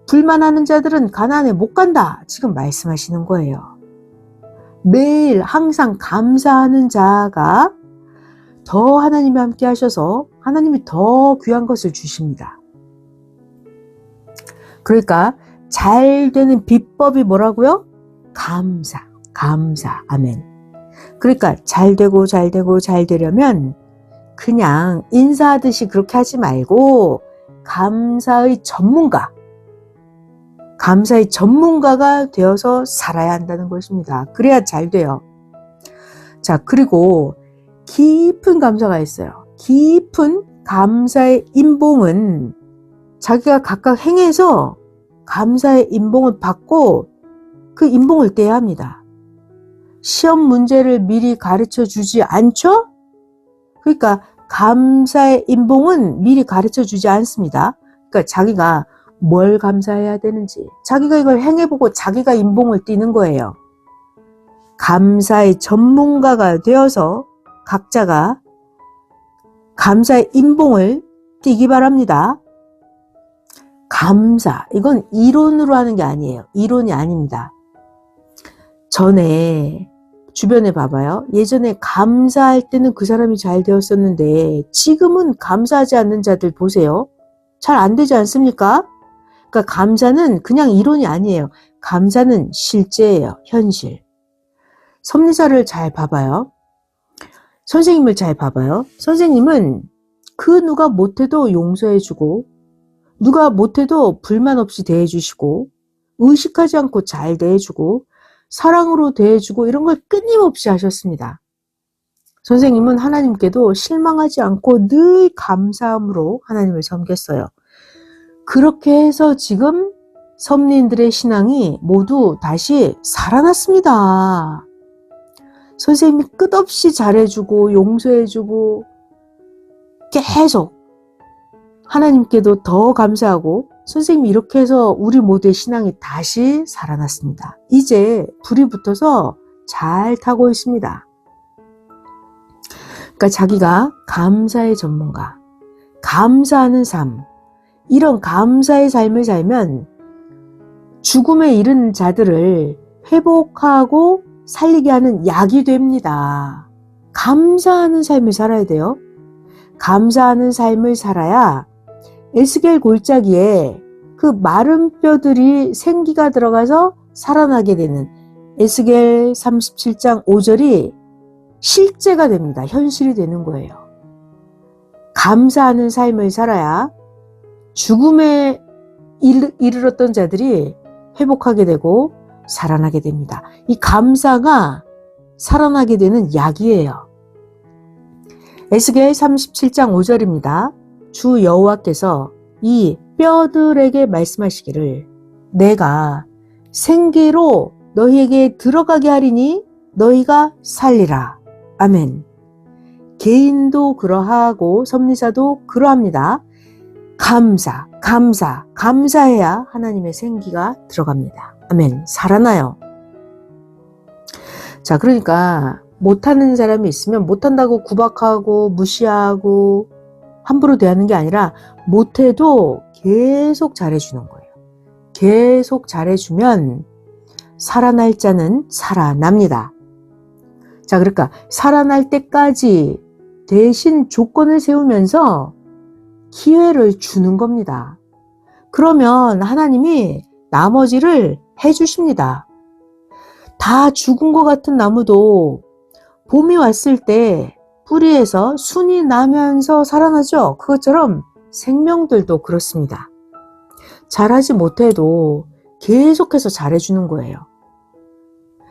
S1: 불만하는 자들은 가나안에 못 간다, 지금 말씀하시는 거예요. 매일 항상 감사하는 자가 더 하나님이 함께 하셔서 하나님이 더 귀한 것을 주십니다. 그러니까 잘 되는 비법이 뭐라고요? 감사. 아멘. 그러니까 잘 되려면 그냥 인사하듯이 그렇게 하지 말고 감사의 전문가가 되어서 살아야 한다는 것입니다. 그래야 잘 돼요. 자, 그리고 깊은 감사가 있어요. 깊은 감사의 인봉은 자기가 각각 행해서 감사의 인봉을 받고 그 인봉을 떼야 합니다. 시험 문제를 미리 가르쳐 주지 않죠? 그러니까 감사의 인봉은 미리 가르쳐 주지 않습니다. 그러니까 자기가 뭘 감사해야 되는지 자기가 이걸 행해보고 자기가 인봉을 띄는 거예요. 감사의 전문가가 되어서 각자가 감사의 인봉을 띄기 바랍니다. 감사, 이건 이론으로 하는 게 아니에요. 이론이 아닙니다. 전에 주변에 봐봐요. 예전에 감사할 때는 그 사람이 잘 되었었는데 지금은 감사하지 않는 자들 보세요. 잘 안 되지 않습니까? 그러니까 감사는 그냥 이론이 아니에요. 감사는 실제예요. 현실. 섭리사를 잘 봐봐요. 선생님을 잘 봐봐요. 선생님은 그 누가 못해도 용서해주고 누가 못해도 불만 없이 대해주시고 의식하지 않고 잘 대해주고 사랑으로 대해주고 이런 걸 끊임없이 하셨습니다. 선생님은 하나님께도 실망하지 않고 늘 감사함으로 하나님을 섬겼어요. 그렇게 해서 지금 섭리인들의 신앙이 모두 다시 살아났습니다. 선생님이 끝없이 잘해주고 용서해주고 계속 하나님께도 더 감사하고 선생님이 이렇게 해서 우리 모두의 신앙이 다시 살아났습니다. 이제 불이 붙어서 잘 타고 있습니다. 그러니까 자기가 감사의 전문가, 감사하는 삶, 이런 감사의 삶을 살면 죽음에 이른 자들을 회복하고 살리게 하는 약이 됩니다. 감사하는 삶을 살아야 돼요. 감사하는 삶을 살아야 에스겔 골짜기에 그 마른 뼈들이 생기가 들어가서 살아나게 되는 에스겔 37장 5절이 실제가 됩니다. 현실이 되는 거예요. 감사하는 삶을 살아야 죽음에 이르렀던 자들이 회복하게 되고 살아나게 됩니다. 이 감사가 살아나게 되는 약이에요. 에스겔 37장 5절입니다. 주 여호와께서 이 뼈들에게 말씀하시기를 내가 생기로 너희에게 들어가게 하리니 너희가 살리라. 아멘. 개인도 그러하고 섭리자도 그러합니다. 감사해야 하나님의 생기가 들어갑니다. 아멘. 살아나요. 자, 그러니까 못하는 사람이 있으면 못한다고 구박하고 무시하고 함부로 대하는 게 아니라 못해도 계속 잘해주는 거예요. 계속 잘해주면 살아날 자는 살아납니다. 자, 그러니까 살아날 때까지 대신 조건을 세우면서 기회를 주는 겁니다. 그러면 하나님이 나머지를 해주십니다. 다 죽은 것 같은 나무도 봄이 왔을 때 뿌리에서 순이 나면서 살아나죠. 그것처럼 생명들도 그렇습니다. 잘하지 못해도 계속해서 잘해주는 거예요.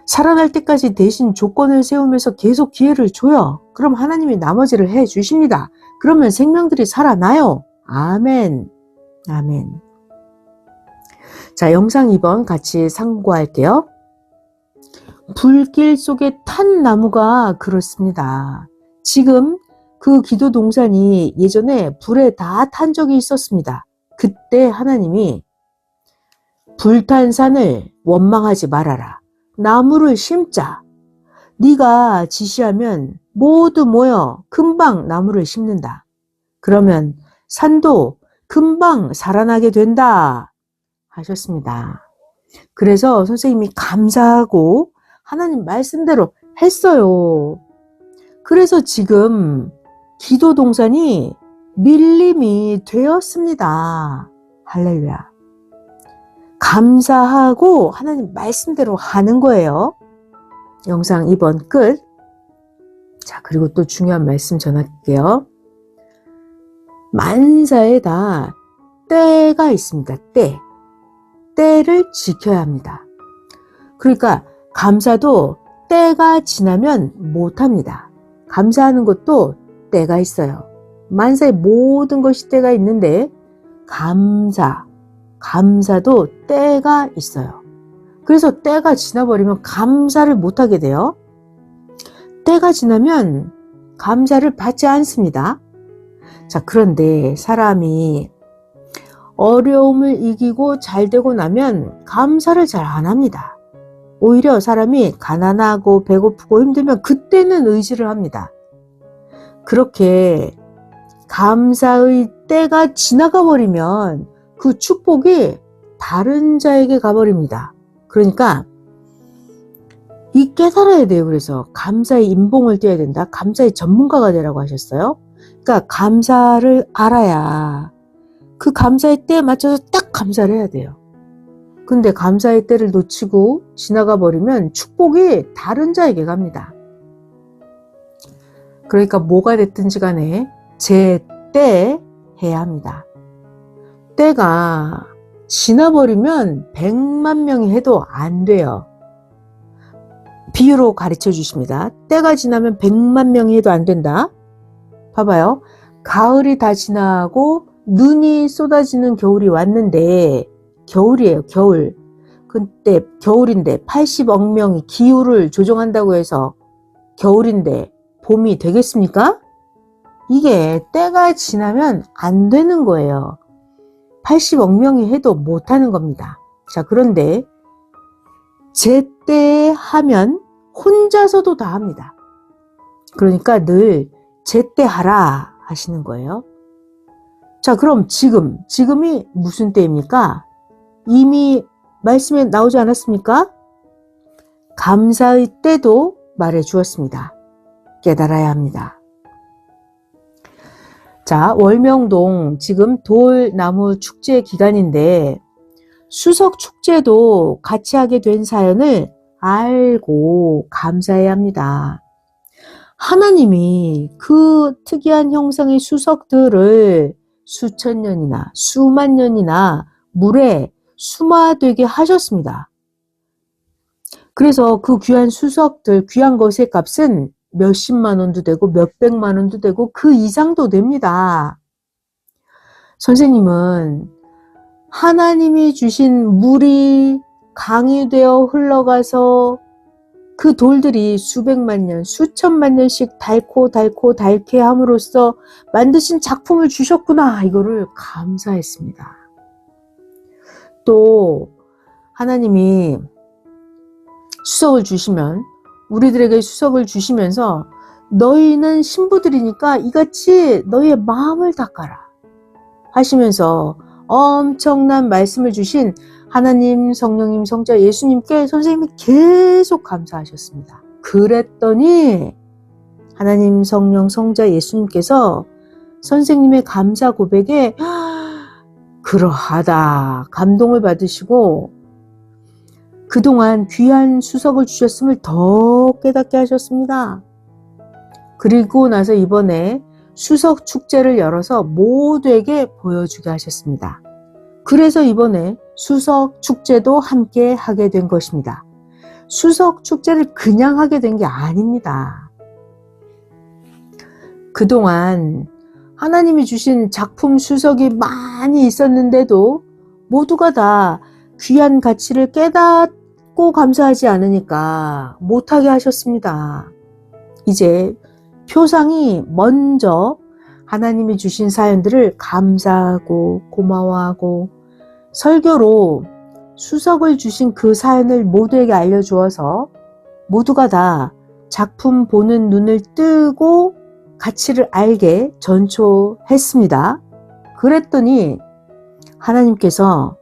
S1: 살아날 때까지 대신 조건을 세우면서 계속 기회를 줘요. 그럼 하나님이 나머지를 해주십니다. 그러면 생명들이 살아나요. 아멘. 아멘. 자, 영상 2번 같이 상고할게요. 불길 속에 탄 나무가 그렇습니다. 지금 그 기도 동산이 예전에 불에 다 탄 적이 있었습니다. 그때 하나님이 불탄 산을 원망하지 말아라. 나무를 심자. 네가 지시하면 모두 모여 금방 나무를 심는다. 그러면 산도 금방 살아나게 된다 하셨습니다. 그래서 선생님이 감사하고 하나님 말씀대로 했어요. 그래서 지금 기도 동산이 밀림이 되었습니다. 할렐루야. 감사하고 하나님 말씀대로 하는 거예요. 영상 2번 끝. 자, 그리고 또 중요한 말씀 전할게요. 만사에 다 때가 있습니다. 때를 지켜야 합니다. 그러니까 감사도 때가 지나면 못합니다. 감사하는 것도 때가 있어요. 만사의 모든 것이 때가 있는데 감사도 때가 있어요. 그래서 때가 지나버리면 감사를 못하게 돼요. 때가 지나면 감사를 받지 않습니다. 자, 그런데 사람이 어려움을 이기고 잘 되고 나면 감사를 잘 안 합니다. 오히려 사람이 가난하고 배고프고 힘들면 그때는 의지를 합니다. 그렇게 감사의 때가 지나가 버리면 그 축복이 다른 자에게 가버립니다. 그러니까 이 깨달아야 돼요. 그래서 감사의 인봉을 떼야 된다. 감사의 전문가가 되라고 하셨어요. 그러니까 감사를 알아야 그 감사의 때에 맞춰서 딱 감사를 해야 돼요. 근데 감사의 때를 놓치고 지나가 버리면 축복이 다른 자에게 갑니다. 그러니까 뭐가 됐든지 간에 제 때 해야 합니다. 때가 지나버리면 100만 명이 해도 안 돼요. 비유로 가르쳐 주십니다. 때가 지나면 100만 명이 해도 안 된다. 봐봐요. 가을이 다 지나고 눈이 쏟아지는 겨울이 왔는데 겨울이에요. 겨울. 그때 겨울인데 80억 명이 기후를 조정한다고 해서 겨울인데 봄이 되겠습니까? 이게 때가 지나면 안 되는 거예요. 80억 명이 해도 못하는 겁니다. 자, 그런데 제때 하면 혼자서도 다 합니다. 그러니까 늘 제때 하라 하시는 거예요. 자, 그럼 지금이 무슨 때입니까? 이미 말씀에 나오지 않았습니까? 감사의 때도 말해 주었습니다. 깨달아야 합니다. 자, 월명동 지금 돌나무 축제 기간인데 수석 축제도 같이 하게 된 사연을 알고 감사해야 합니다. 하나님이 그 특이한 형상의 수석들을 수천 년이나 수만 년이나 물에 수마되게 하셨습니다. 그래서 그 귀한 수석들, 귀한 것의 값은 몇십만 원도 되고 몇백만 원도 되고 그 이상도 됩니다. 선생님은 하나님이 주신 물이 강이 되어 흘러가서 그 돌들이 수백만 년, 수천만 년씩 닳고 닳게 함으로써 만드신 작품을 주셨구나. 이거를 감사했습니다. 또 하나님이 수석을 주시면, 우리들에게 수석을 주시면서 너희는 신부들이니까 이같이 너희의 마음을 닦아라 하시면서 엄청난 말씀을 주신 하나님, 성령님, 성자, 예수님께 선생님이 계속 감사하셨습니다. 그랬더니 하나님, 성령, 성자, 예수님께서 선생님의 감사 고백에 그러하다 감동을 받으시고 그동안 귀한 수석을 주셨음을 더 깨닫게 하셨습니다. 그리고 나서 이번에 수석 축제를 열어서 모두에게 보여주게 하셨습니다. 그래서 이번에 수석 축제도 함께 하게 된 것입니다. 수석 축제를 그냥 하게 된 게 아닙니다. 그동안 하나님이 주신 작품 수석이 많이 있었는데도 모두가 다 귀한 가치를 깨닫고 감사하지 않으니까 못하게 하셨습니다. 이제 표상이 먼저 하나님이 주신 사연들을 감사하고 고마워하고 설교로 수석을 주신 그 사연을 모두에게 알려주어서 모두가 다 작품 보는 눈을 뜨고 가치를 알게 전초했습니다. 그랬더니 하나님께서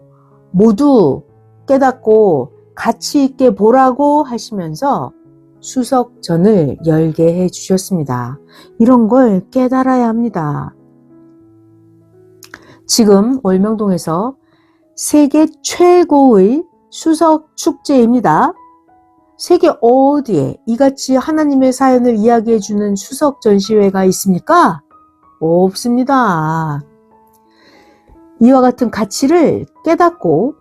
S1: 모두 깨닫고 가치 있게 보라고 하시면서 수석전을 열게 해주셨습니다. 이런 걸 깨달아야 합니다. 지금 월명동에서 세계 최고의 수석 축제입니다. 세계 어디에 이같이 하나님의 사연을 이야기해주는 수석 전시회가 있습니까? 없습니다. 이와 같은 가치를 깨닫고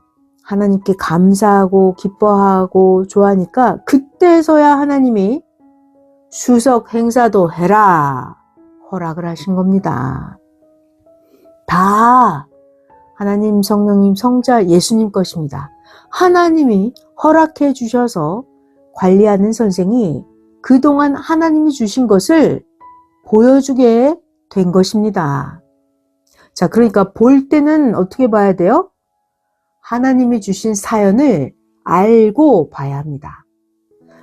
S1: 하나님께 감사하고 기뻐하고 좋아하니까 그때서야 하나님이 수석 행사도 해라 허락을 하신 겁니다. 다 하나님, 성령님, 성자, 예수님 것입니다. 하나님이 허락해 주셔서 관리하는 선생이 그동안 하나님이 주신 것을 보여주게 된 것입니다. 자, 그러니까 볼 때는 어떻게 봐야 돼요? 하나님이 주신 사연을 알고 봐야 합니다.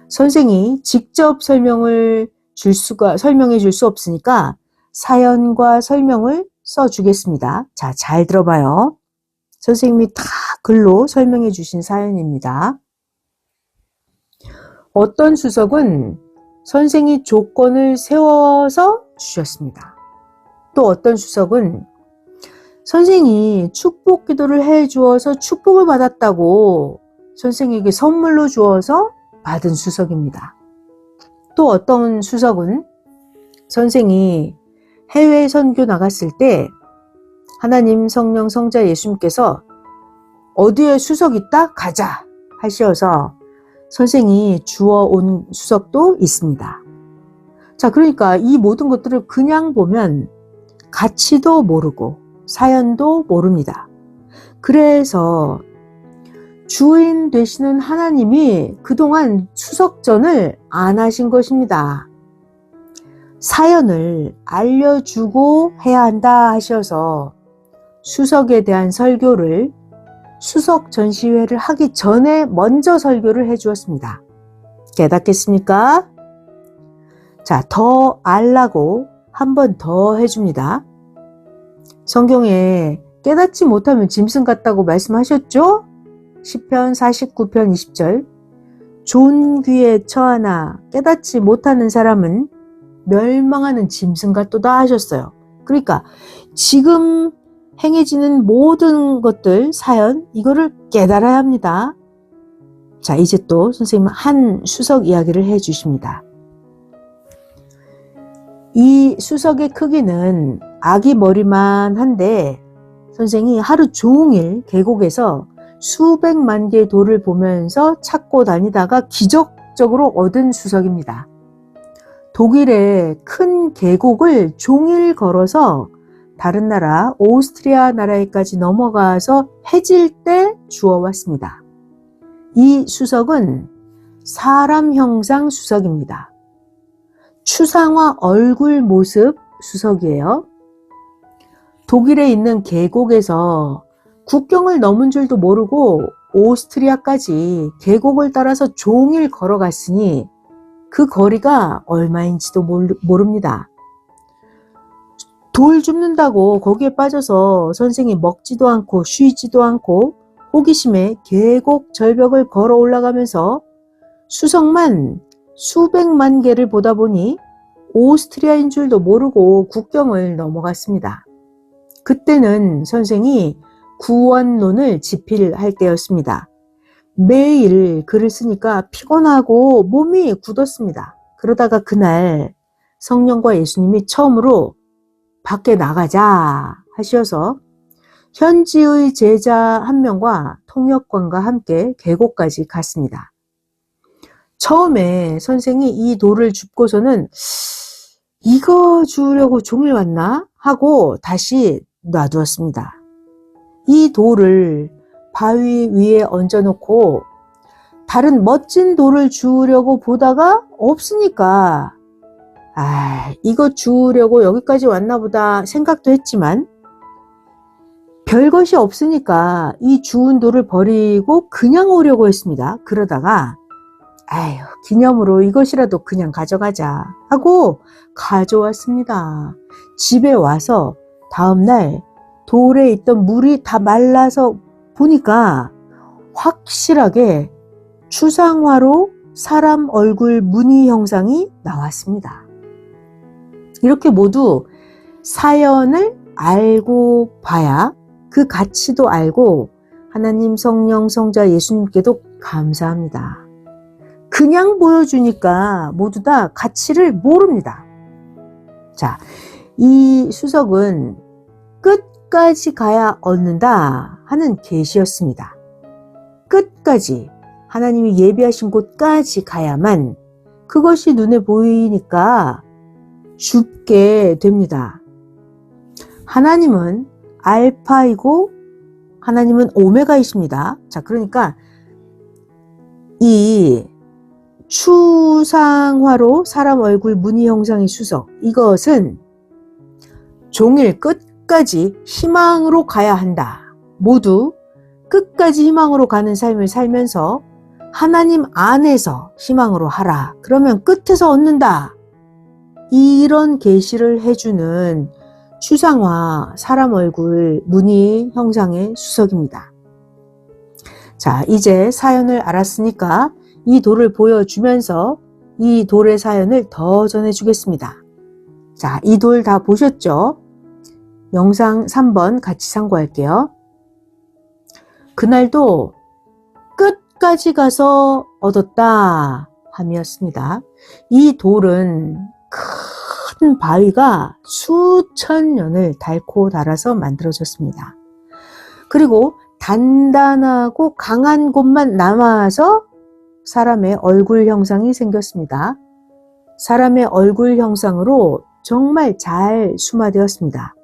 S1: 선생이 직접 설명해 줄 수 없으니까 사연과 설명을 써주겠습니다. 자, 잘 들어봐요. 선생님이 다 글로 설명해 주신 사연입니다. 어떤 수석은 선생이 조건을 세워서 주셨습니다. 또 어떤 수석은 선생이 축복 기도를 해 주어서 축복을 받았다고 선생에게 선물로 주어서 받은 수석입니다. 또 어떤 수석은 선생이 해외 선교 나갔을 때 하나님, 성령, 성자, 예수님께서 어디에 수석 있다? 가자 하셔서 선생이 주어온 수석도 있습니다. 자, 그러니까 이 모든 것들을 그냥 보면 가치도 모르고 사연도 모릅니다. 그래서 주인 되시는 하나님이 그동안 수석전을 안 하신 것입니다. 사연을 알려주고 해야 한다 하셔서 수석에 대한 설교를 수석 전시회를 하기 전에 먼저 설교를 해 주었습니다. 깨닫겠습니까? 자, 더 알라고 한 번 더 해줍니다. 성경에 깨닫지 못하면 짐승 같다고 말씀하셨죠? 시편 49편 20절. 존귀에 처하나 깨닫지 못하는 사람은 멸망하는 짐승 같도다 하셨어요. 그러니까 지금 행해지는 모든 것들, 사연, 이거를 깨달아야 합니다. 자, 이제 또 선생님은 한 수석 이야기를 해 주십니다. 이 수석의 크기는 아기 머리만 한데 선생이 하루 종일 계곡에서 수백만 개의 돌을 보면서 찾고 다니다가 기적적으로 얻은 수석입니다. 독일의 큰 계곡을 종일 걸어서 다른 나라 오스트리아 나라에까지 넘어가서 해질 때 주워왔습니다. 이 수석은 사람 형상 수석입니다. 추상화 얼굴 모습 수석이에요. 독일에 있는 계곡에서 국경을 넘은 줄도 모르고 오스트리아까지 계곡을 따라서 종일 걸어갔으니 그 거리가 얼마인지도 모릅니다. 돌 줍는다고 거기에 빠져서 선생이 먹지도 않고 쉬지도 않고 호기심에 계곡 절벽을 걸어 올라가면서 수석만 수백만 개를 보다 보니 오스트리아인 줄도 모르고 국경을 넘어갔습니다. 그때는 선생이 구원론을 집필할 때였습니다. 매일 글을 쓰니까 피곤하고 몸이 굳었습니다. 그러다가 그날 성령과 예수님이 처음으로 밖에 나가자 하셔서 현지의 제자 한 명과 통역관과 함께 계곡까지 갔습니다. 처음에 선생이 이 돌을 줍고서는 이거 주우려고 종일 왔나 하고 다시 놔두었습니다. 이 돌을 바위 위에 얹어놓고 다른 멋진 돌을 주우려고 보다가 없으니까 이거 주우려고 여기까지 왔나 보다 생각도 했지만 별것이 없으니까 이 주운 돌을 버리고 그냥 오려고 했습니다. 그러다가 기념으로 이것이라도 그냥 가져가자 하고 가져왔습니다. 집에 와서 다음날 돌에 있던 물이 다 말라서 보니까 확실하게 추상화로 사람 얼굴 무늬 형상이 나왔습니다. 이렇게 모두 사연을 알고 봐야 그 가치도 알고 하나님, 성령, 성자, 예수님께도 감사합니다. 그냥 보여주니까 모두 다 가치를 모릅니다. 자, 이 수석은 끝까지 가야 얻는다 하는 계시였습니다. 끝까지 하나님이 예비하신 곳까지 가야만 그것이 눈에 보이니까 줍게 됩니다. 하나님은 알파이고 하나님은 오메가이십니다. 자, 그러니까 이 추상화로 사람 얼굴 무늬 형상의 수석, 이것은 종일 끝까지 희망으로 가야 한다. 모두 끝까지 희망으로 가는 삶을 살면서 하나님 안에서 희망으로 하라. 그러면 끝에서 얻는다. 이런 계시를 해주는 추상화 사람 얼굴 무늬 형상의 수석입니다. 자, 이제 사연을 알았으니까 이 돌을 보여주면서 이 돌의 사연을 더 전해주겠습니다. 자, 이 돌 다 보셨죠? 영상 3번 같이 참고할게요. 그날도 끝까지 가서 얻었다 함이었습니다. 이 돌은 큰 바위가 수천 년을 닳고 닳아서 만들어졌습니다. 그리고 단단하고 강한 곳만 남아서 사람의 얼굴 형상이 생겼습니다. 사람의 얼굴 형상으로 정말 잘 수마되었습니다.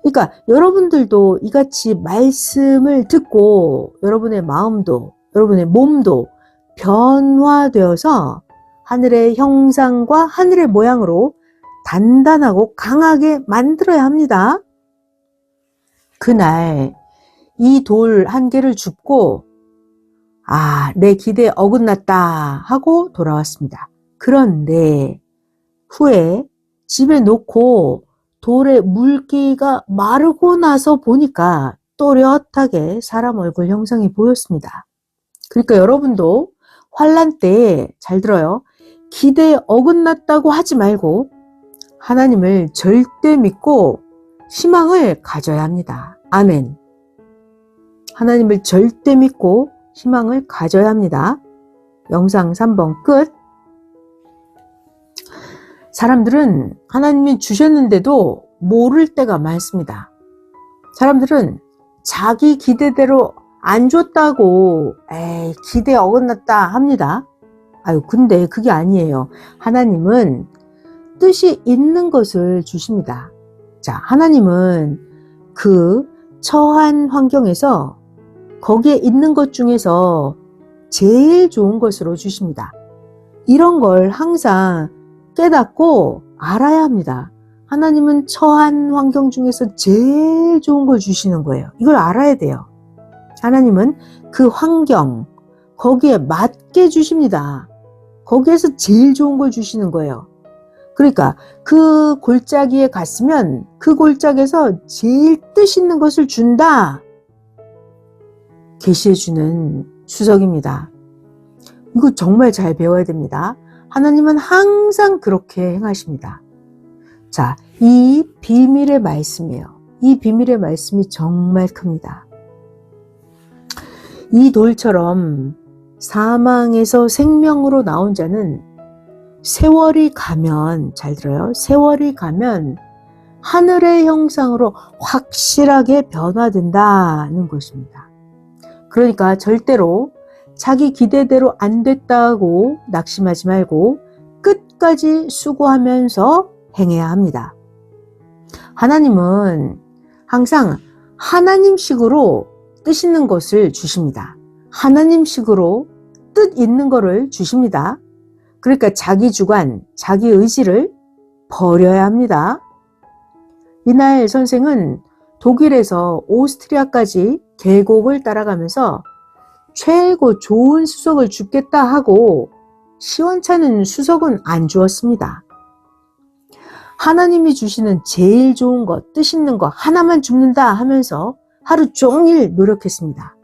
S1: 그러니까 여러분들도 이같이 말씀을 듣고 여러분의 마음도 여러분의 몸도 변화되어서 하늘의 형상과 하늘의 모양으로 단단하고 강하게 만들어야 합니다. 그날 이 돌 한 개를 줍고 내 기대에 어긋났다 하고 돌아왔습니다. 그런데 후에 집에 놓고 돌에 물기가 마르고 나서 보니까 또렷하게 사람 얼굴 형상이 보였습니다. 그러니까 여러분도 환난 때에 잘 들어요. 기대에 어긋났다고 하지 말고 하나님을 절대 믿고 희망을 가져야 합니다. 아멘. 하나님을 절대 믿고 희망을 가져야 합니다. 영상 3번 끝. 사람들은 하나님이 주셨는데도 모를 때가 많습니다. 사람들은 자기 기대대로 안 줬다고 기대에 어긋났다 합니다. 근데 그게 아니에요. 하나님은 뜻이 있는 것을 주십니다. 자, 하나님은 그 처한 환경에서 거기에 있는 것 중에서 제일 좋은 것으로 주십니다. 이런 걸 항상 깨닫고 알아야 합니다. 하나님은 처한 환경 중에서 제일 좋은 걸 주시는 거예요. 이걸 알아야 돼요. 하나님은 그 환경, 거기에 맞게 주십니다. 거기에서 제일 좋은 걸 주시는 거예요. 그러니까 그 골짜기에 갔으면 그 골짜기에서 제일 뜻있는 것을 준다. 계시해 주는 수석입니다. 이거 정말 잘 배워야 됩니다. 하나님은 항상 그렇게 행하십니다. 자, 이 비밀의 말씀이에요. 이 비밀의 말씀이 정말 큽니다. 이 돌처럼 사망에서 생명으로 나온 자는 세월이 가면, 잘 들어요. 세월이 가면 하늘의 형상으로 확실하게 변화된다는 것입니다. 그러니까 절대로 자기 기대대로 안 됐다고 낙심하지 말고 끝까지 수고하면서 행해야 합니다. 하나님은 항상 하나님식으로 뜻 있는 것을 주십니다. 하나님식으로 뜻 있는 것을 주십니다. 그러니까 자기 주관, 자기 의지를 버려야 합니다. 이날 선생은 독일에서 오스트리아까지 계곡을 따라가면서 최고 좋은 수석을 줍겠다 하고 시원찮은 수석은 안 주었습니다. 하나님이 주시는 제일 좋은 것, 뜻 있는 것 하나만 줍는다 하면서 하루 종일 노력했습니다.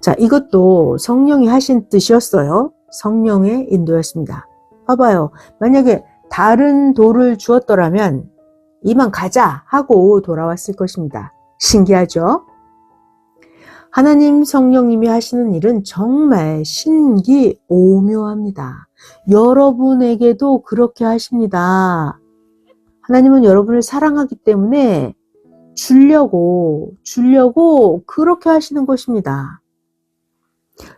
S1: 자, 이것도 성령이 하신 뜻이었어요. 성령의 인도였습니다. 봐봐요. 만약에 다른 돌을 주었더라면 이만 가자 하고 돌아왔을 것입니다. 신기하죠? 하나님 성령님이 하시는 일은 정말 신기오묘합니다. 여러분에게도 그렇게 하십니다. 하나님은 여러분을 사랑하기 때문에 주려고 그렇게 하시는 것입니다.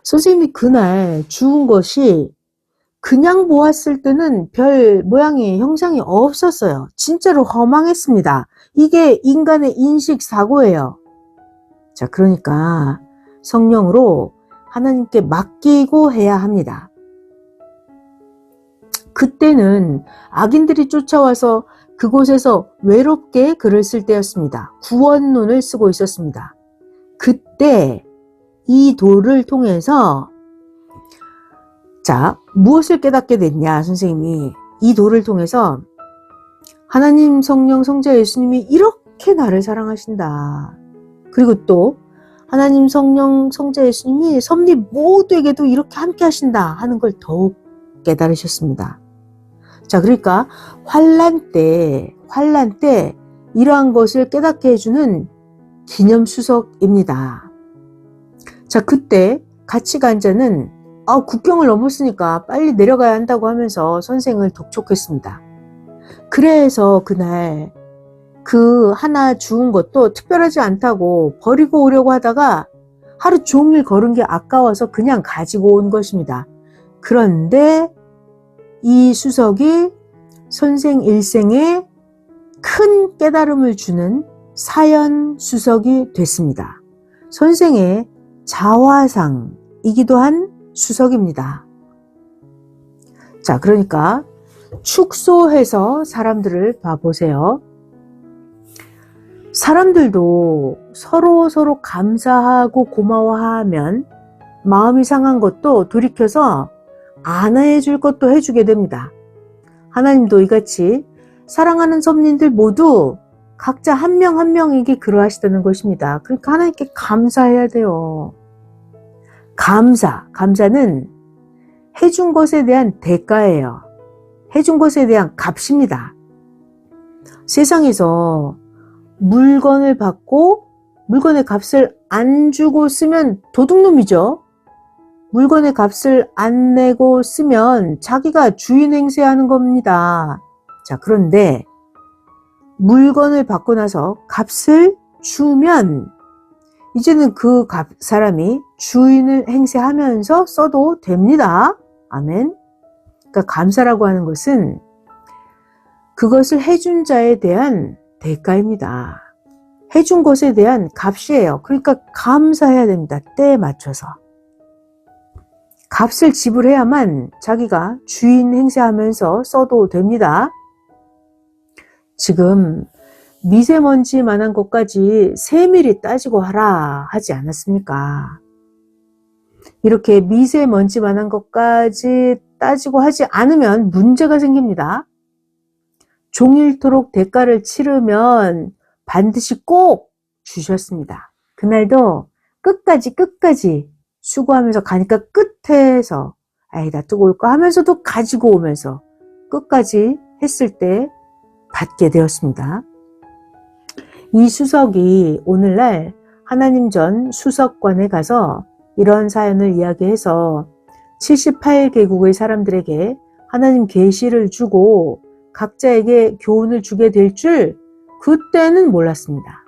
S1: 선생님이 그날 주운 것이 그냥 보았을 때는 별 모양이 형상이 없었어요. 진짜로 허망했습니다. 이게 인간의 인식 사고예요. 자, 그러니까 성령으로 하나님께 맡기고 해야 합니다. 그때는 악인들이 쫓아와서 그곳에서 외롭게 글을 쓸 때였습니다. 구원론을 쓰고 있었습니다. 그때 이 돌을 통해서 자, 무엇을 깨닫게 됐냐, 선생님이. 이 돌을 통해서 하나님, 성령, 성자 예수님이 이렇게 나를 사랑하신다. 그리고 또 하나님, 성령, 성자 예수님이 섭리 모두에게도 이렇게 함께 하신다 하는 걸 더욱 깨달으셨습니다. 자, 그러니까 환난 때 이러한 것을 깨닫게 해주는 기념수석입니다. 자, 그때 같이 간 자는 국경을 넘었으니까 빨리 내려가야 한다고 하면서 선생을 독촉했습니다. 그래서 그날 그 하나 주운 것도 특별하지 않다고 버리고 오려고 하다가 하루 종일 걸은 게 아까워서 그냥 가지고 온 것입니다. 그런데 이 수석이 선생 일생에 큰 깨달음을 주는 사연 수석이 됐습니다. 선생의 자화상이기도 한 수석입니다. 자, 그러니까 축소해서 사람들을 봐보세요. 사람들도 서로 감사하고 고마워하면 마음이 상한 것도 돌이켜서 안 해줄 것도 해주게 됩니다. 하나님도 이같이 사랑하는 선민들 모두 각자 한 명 한 명에게 그러하시다는 것입니다. 그러니까 하나님께 감사해야 돼요. 감사는 해준 것에 대한 대가예요. 해준 것에 대한 값입니다. 세상에서 물건을 받고 물건의 값을 안 주고 쓰면 도둑놈이죠. 물건의 값을 안 내고 쓰면 자기가 주인 행세하는 겁니다. 자, 그런데 물건을 받고 나서 값을 주면 이제는 그 사람이 주인을 행세하면서 써도 됩니다. 아멘. 그러니까 감사라고 하는 것은 그것을 해준 자에 대한 대가입니다. 해준 것에 대한 값이에요. 그러니까 감사해야 됩니다. 때에 맞춰서. 값을 지불해야만 자기가 주인 행세하면서 써도 됩니다. 지금 미세먼지만한 것까지 세밀히 따지고 하라 하지 않았습니까? 이렇게 미세먼지만한 것까지 따지고 하지 않으면 문제가 생깁니다. 종일토록 대가를 치르면 반드시 꼭 주셨습니다. 그날도 끝까지 수고하면서 가니까 끝에서 아이 놔두고 올까 하면서도 가지고 오면서 끝까지 했을 때 받게 되었습니다. 이 수석이 오늘날 하나님 전 수석관에 가서 이런 사연을 이야기해서 78개국의 사람들에게 하나님 계시를 주고 각자에게 교훈을 주게 될 줄 그때는 몰랐습니다.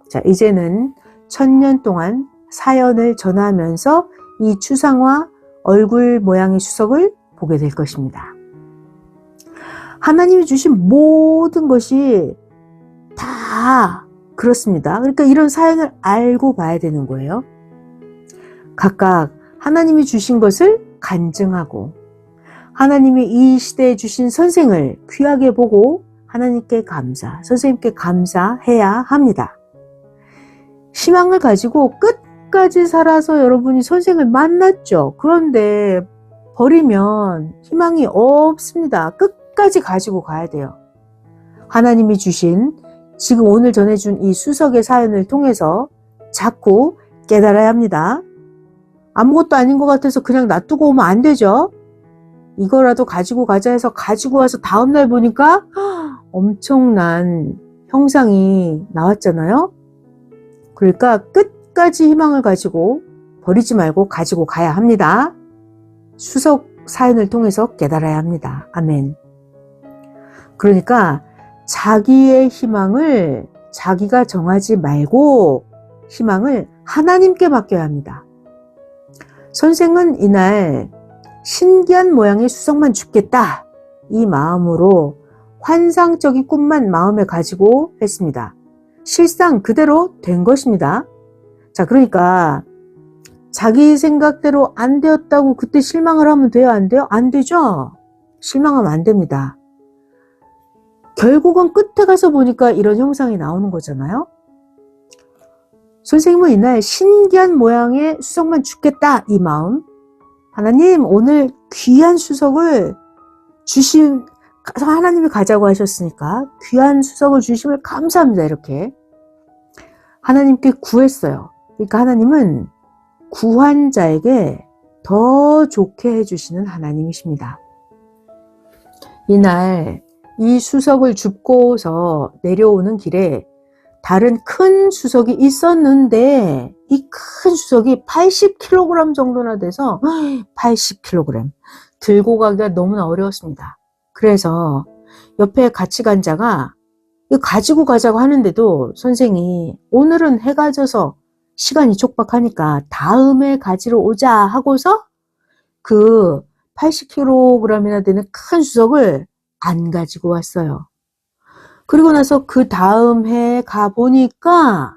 S1: 자, 이제는 1000년 동안 사연을 전하면서 이 추상화 얼굴 모양의 수석을 보게 될 것입니다. 하나님이 주신 모든 것이 다 그렇습니다. 그러니까 이런 사연을 알고 봐야 되는 거예요. 각각 하나님이 주신 것을 간증하고 하나님이 이 시대에 주신 선생을 귀하게 보고 하나님께 감사, 선생님께 감사해야 합니다. 희망을 가지고 끝까지 살아서 여러분이 선생을 만났죠. 그런데 버리면 희망이 없습니다. 끝까지 가지고 가야 돼요. 하나님이 주신 지금 오늘 전해준 이 수석의 사연을 통해서 자꾸 깨달아야 합니다. 아무것도 아닌 것 같아서 그냥 놔두고 오면 안 되죠. 이거라도 가지고 가자 해서 가지고 와서 다음날 보니까 엄청난 형상이 나왔잖아요. 그러니까 끝까지 희망을 가지고 버리지 말고 가지고 가야 합니다. 수석 사연을 통해서 깨달아야 합니다. 아멘. 그러니까 자기의 희망을 자기가 정하지 말고 희망을 하나님께 맡겨야 합니다. 선생은 이날 신기한 모양의 수석만 줍겠다 이 마음으로 환상적인 꿈만 마음에 가지고 했습니다. 실상 그대로 된 것입니다. 자, 그러니까 자기 생각대로 안 되었다고 그때 실망을 하면 돼요? 안 돼요? 안 되죠? 실망하면 안 됩니다. 결국은 끝에 가서 보니까 이런 형상이 나오는 거잖아요. 선생님은 이날 신기한 모양의 수석만 줍겠다 이 마음. 하나님 오늘 귀한 수석을 하나님이 가자고 하셨으니까 귀한 수석을 주심을 감사합니다. 이렇게 하나님께 구했어요. 그러니까 하나님은 구한 자에게 더 좋게 해주시는 하나님이십니다. 이날 이 수석을 줍고서 내려오는 길에 다른 큰 수석이 있었는데 이 큰 수석이 80kg 정도나 돼서 80kg 들고 가기가 너무나 어려웠습니다. 그래서 옆에 같이 간 자가 이거 가지고 가자고 하는데도 선생이 오늘은 해가 져서 시간이 촉박하니까 다음에 가지러 오자 하고서 그 80kg이나 되는 큰 수석을 안 가지고 왔어요. 그리고 나서 그 다음 해에 가보니까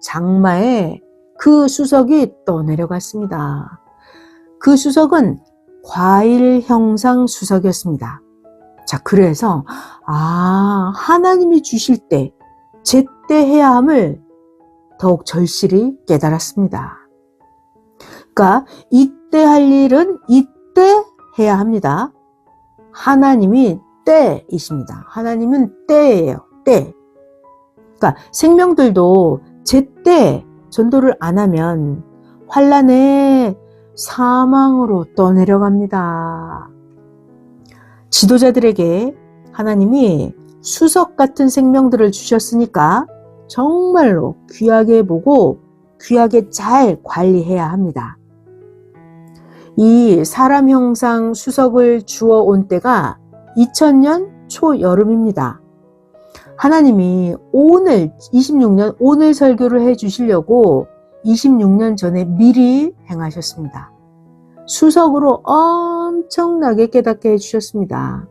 S1: 장마에 그 수석이 또 내려갔습니다. 그 수석은 과일 형상 수석이었습니다. 자, 그래서 하나님이 주실 때 제때 해야 함을 더욱 절실히 깨달았습니다. 그러니까 이때 할 일은 이때 해야 합니다. 하나님이 때이십니다. 하나님은 때예요. 때. 그러니까 생명들도 제때 전도를 안 하면 환란에 사망으로 떠내려갑니다. 지도자들에게 하나님이 수석 같은 생명들을 주셨으니까 정말로 귀하게 보고 귀하게 잘 관리해야 합니다. 이 사람 형상 수석을 주어 온 때가 2000년 초여름입니다. 하나님이 오늘 26년 오늘 설교를 해 주시려고 26년 전에 미리 행하셨습니다. 수석으로 엄청나게 깨닫게 해 주셨습니다.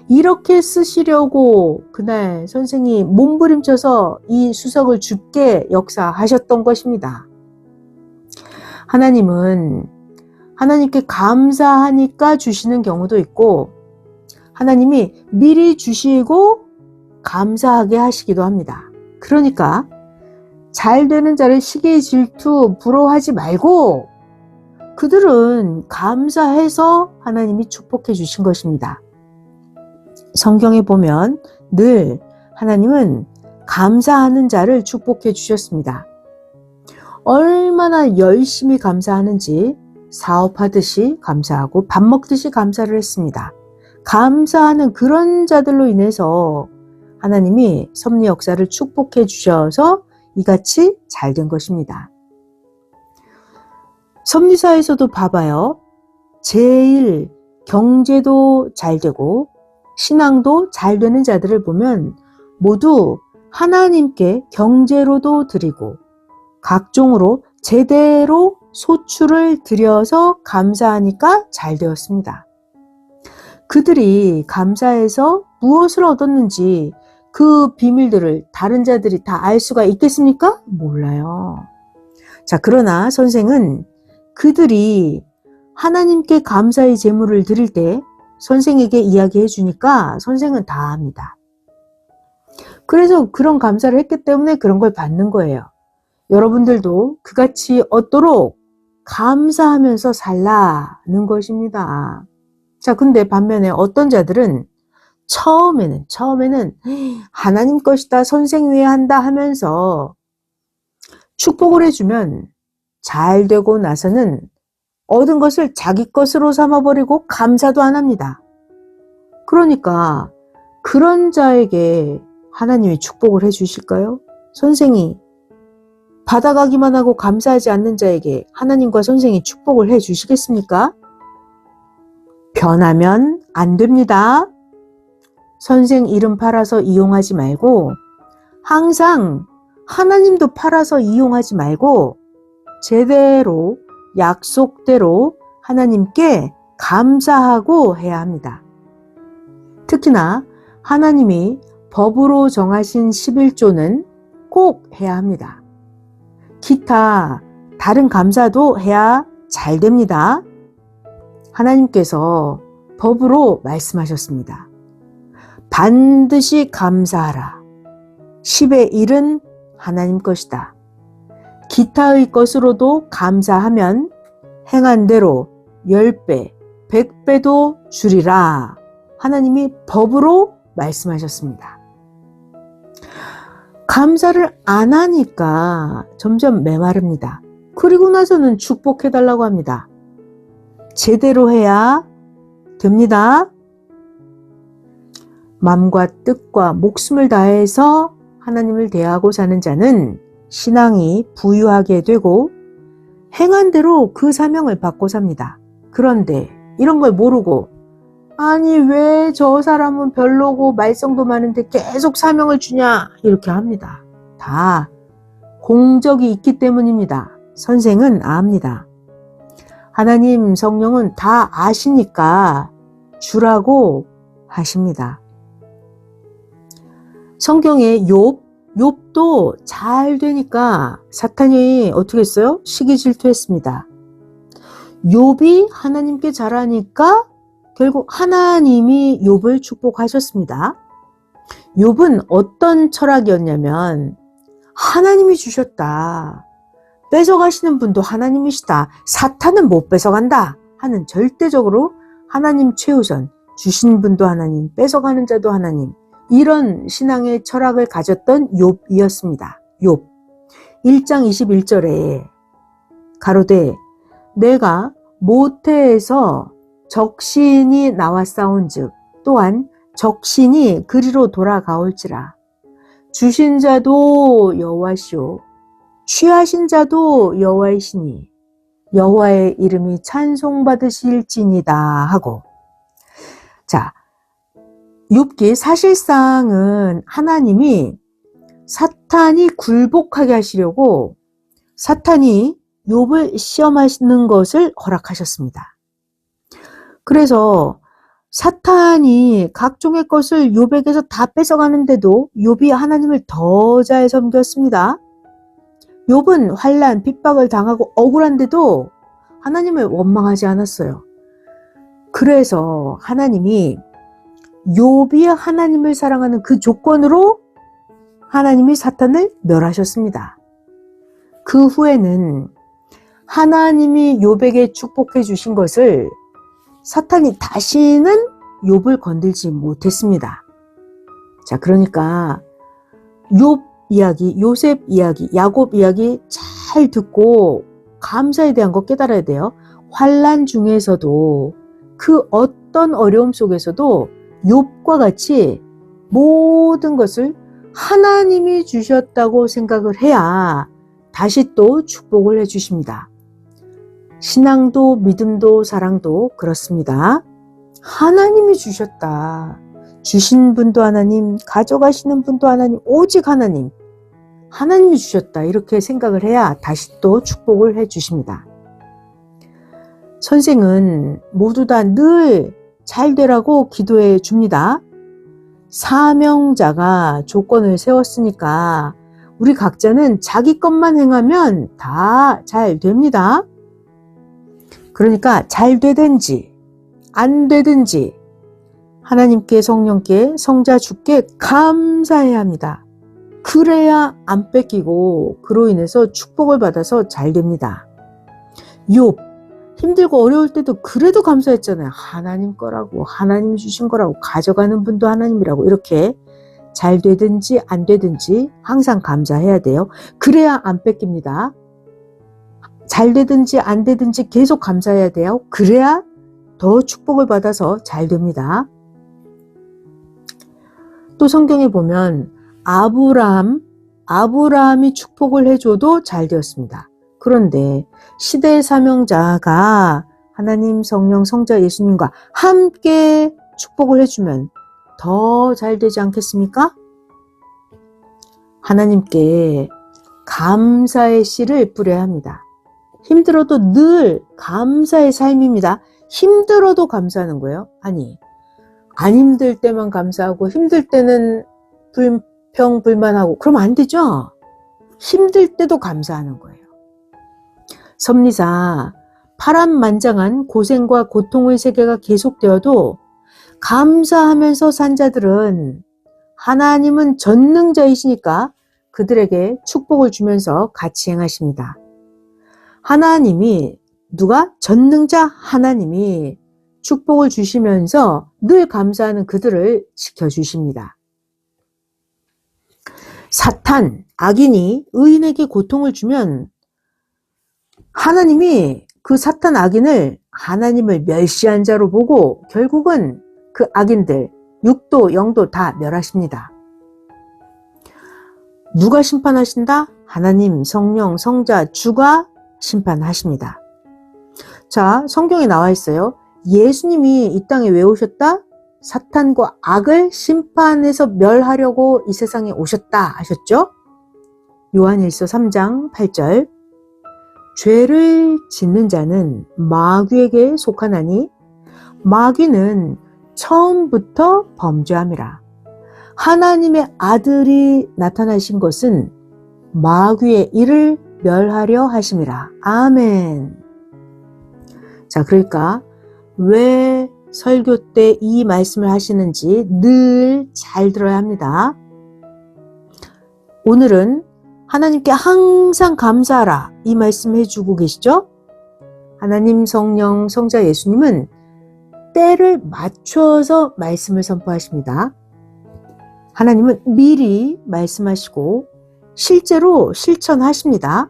S1: 이렇게 쓰시려고 그날 선생이 몸부림쳐서 이 수석을 줍게 역사하셨던 것입니다. 하나님은 하나님께 감사하니까 주시는 경우도 있고 하나님이 미리 주시고 감사하게 하시기도 합니다. 그러니까 잘 되는 자를 시기, 질투, 부러워하지 말고 그들은 감사해서 하나님이 축복해 주신 것입니다. 성경에 보면 늘 하나님은 감사하는 자를 축복해 주셨습니다. 얼마나 열심히 감사하는지 사업하듯이 감사하고 밥 먹듯이 감사를 했습니다. 감사하는 그런 자들로 인해서 하나님이 섭리 역사를 축복해 주셔서 이같이 잘 된 것입니다. 섭리사에서도 봐봐요. 제일 경제도 잘 되고 신앙도 잘 되는 자들을 보면 모두 하나님께 경제로도 드리고 각종으로 제대로 소출을 드려서 감사하니까 잘 되었습니다. 그들이 감사해서 무엇을 얻었는지 그 비밀들을 다른 자들이 다 알 수가 있겠습니까? 몰라요. 자, 그러나 선생은 그들이 하나님께 감사의 제물을 드릴 때 선생에게 이야기해 주니까 선생은 다 압니다. 그래서 그런 감사를 했기 때문에 그런 걸 받는 거예요. 여러분들도 그같이 얻도록 감사하면서 살라는 것입니다. 자, 근데 반면에 어떤 자들은 처음에는 하나님 것이다, 선생 위에 한다 하면서 축복을 해주면 잘 되고 나서는 얻은 것을 자기 것으로 삼아버리고 감사도 안 합니다. 그러니까 그런 자에게 하나님이 축복을 해주실까요? 선생이 받아가기만 하고 감사하지 않는 자에게 하나님과 선생이 축복을 해주시겠습니까? 변하면 안 됩니다. 선생 이름 팔아서 이용하지 말고 항상 하나님도 팔아서 이용하지 말고 제대로 약속대로 하나님께 감사하고 해야 합니다. 특히나 하나님이 법으로 정하신 11조는 꼭 해야 합니다. 기타 다른 감사도 해야 잘 됩니다. 하나님께서 법으로 말씀하셨습니다. 반드시 감사하라. 10의 1은 하나님 것이다. 기타의 것으로도 감사하면 행한 대로 10배, 100배도 주리라. 하나님이 법으로 말씀하셨습니다. 감사를 안 하니까 점점 메마릅니다. 그리고 나서는 축복해달라고 합니다. 제대로 해야 됩니다. 마음과 뜻과 목숨을 다해서 하나님을 대하고 사는 자는 신앙이 부유하게 되고 행한 대로 그 사명을 받고 삽니다. 그런데 이런 걸 모르고 아니 왜 저 사람은 별로고 말썽도 많은데 계속 사명을 주냐 이렇게 합니다. 다 공적이 있기 때문입니다. 선생은 압니다. 하나님 성령은 다 아시니까 주라고 하십니다. 성경에 욥도 잘 되니까 사탄이 어떻게 했어요? 시기 질투했습니다. 욥이 하나님께 잘하니까 결국 하나님이 욥을 축복하셨습니다. 욥은 어떤 철학이었냐면 하나님이 주셨다. 뺏어가시는 분도 하나님이시다. 사탄은 못 뺏어간다 하는 절대적으로 하나님 최우선, 주신 분도 하나님, 뺏어가는 자도 하나님, 이런 신앙의 철학을 가졌던 욥이었습니다. 욥 1장 21절에 가로되 내가 모태에서 적신이 나왔사온즉 또한 적신이 그리로 돌아가올지라. 주신 자도 여호와시오 취하신 자도 여호와이시니 여호와의 이름이 찬송받으실지니다 하고, 자, 욥기 사실상은 하나님이 사탄이 굴복하게 하시려고 사탄이 욥을 시험하시는 것을 허락하셨습니다. 그래서 사탄이 각종의 것을 욥에게서 다 뺏어가는데도 욥이 하나님을 더 잘 섬겼습니다. 욥은 환난, 핍박을 당하고 억울한데도 하나님을 원망하지 않았어요. 그래서 하나님이 욥이 하나님을 사랑하는 그 조건으로 하나님이 사탄을 멸하셨습니다. 그 후에는 하나님이 욥에게 축복해 주신 것을 사탄이 다시는 욥을 건들지 못했습니다. 자, 그러니까 욥 이야기, 요셉 이야기, 야곱 이야기 잘 듣고 감사에 대한 거 깨달아야 돼요. 환난 중에서도 그 어떤 어려움 속에서도 욥과 같이 모든 것을 하나님이 주셨다고 생각을 해야 다시 또 축복을 해주십니다. 신앙도 믿음도 사랑도 그렇습니다. 하나님이 주셨다. 주신 분도 하나님, 가져가시는 분도 하나님, 오직 하나님. 하나님이 주셨다. 이렇게 생각을 해야 다시 또 축복을 해주십니다. 선생은 모두 다 늘 잘 되라고 기도해 줍니다. 사명자가 조건을 세웠으니까 우리 각자는 자기 것만 행하면 다 잘 됩니다. 그러니까 잘 되든지 안 되든지 하나님께, 성령께, 성자 주께 감사해야 합니다. 그래야 안 뺏기고 그로 인해서 축복을 받아서 잘 됩니다. 욥 힘들고 어려울 때도 그래도 감사했잖아요. 하나님 거라고, 하나님이 주신 거라고, 가져가는 분도 하나님이라고. 이렇게 잘 되든지 안 되든지 항상 감사해야 돼요. 그래야 안 뺏깁니다. 잘 되든지 안 되든지 계속 감사해야 돼요. 그래야 더 축복을 받아서 잘 됩니다. 또 성경에 보면 아브라함이 축복을 해줘도 잘 되었습니다. 그런데 시대의 사명자가 하나님, 성령, 성자 예수님과 함께 축복을 해주면 더 잘 되지 않겠습니까? 하나님께 감사의 씨를 뿌려야 합니다. 힘들어도 늘 감사의 삶입니다. 힘들어도 감사하는 거예요. 아니, 안 힘들 때만 감사하고 힘들 때는 불평불만하고 그러면 안 되죠. 힘들 때도 감사하는 거예요. 섭리사, 파란만장한 고생과 고통의 세계가 계속되어도 감사하면서 산 자들은 하나님은 전능자이시니까 그들에게 축복을 주면서 같이 행하십니다. 하나님이, 누가? 전능자 하나님이 축복을 주시면서 늘 감사하는 그들을 지켜주십니다. 사탄, 악인이 의인에게 고통을 주면 하나님이 그 사탄 악인을 하나님을 멸시한 자로 보고 결국은 그 악인들 육도 영도 다 멸하십니다. 누가 심판하신다? 하나님, 성령, 성자, 주가 심판하십니다. 자, 성경에 나와 있어요. 예수님이 이 땅에 왜 오셨다? 사탄과 악을 심판해서 멸하려고 이 세상에 오셨다 하셨죠? 요한일서 3장 8절. 죄를 짓는 자는 마귀에게 속하나니 마귀는 처음부터 범죄함이라. 하나님의 아들이 나타나신 것은 마귀의 일을 멸하려 하심이라. 아멘. 자, 그러니까 왜 설교 때 이 말씀을 하시는지 늘 잘 들어야 합니다. 오늘은 하나님께 항상 감사하라 이 말씀 해주고 계시죠? 하나님, 성령, 성자 예수님은 때를 맞춰서 말씀을 선포하십니다. 하나님은 미리 말씀하시고 실제로 실천하십니다.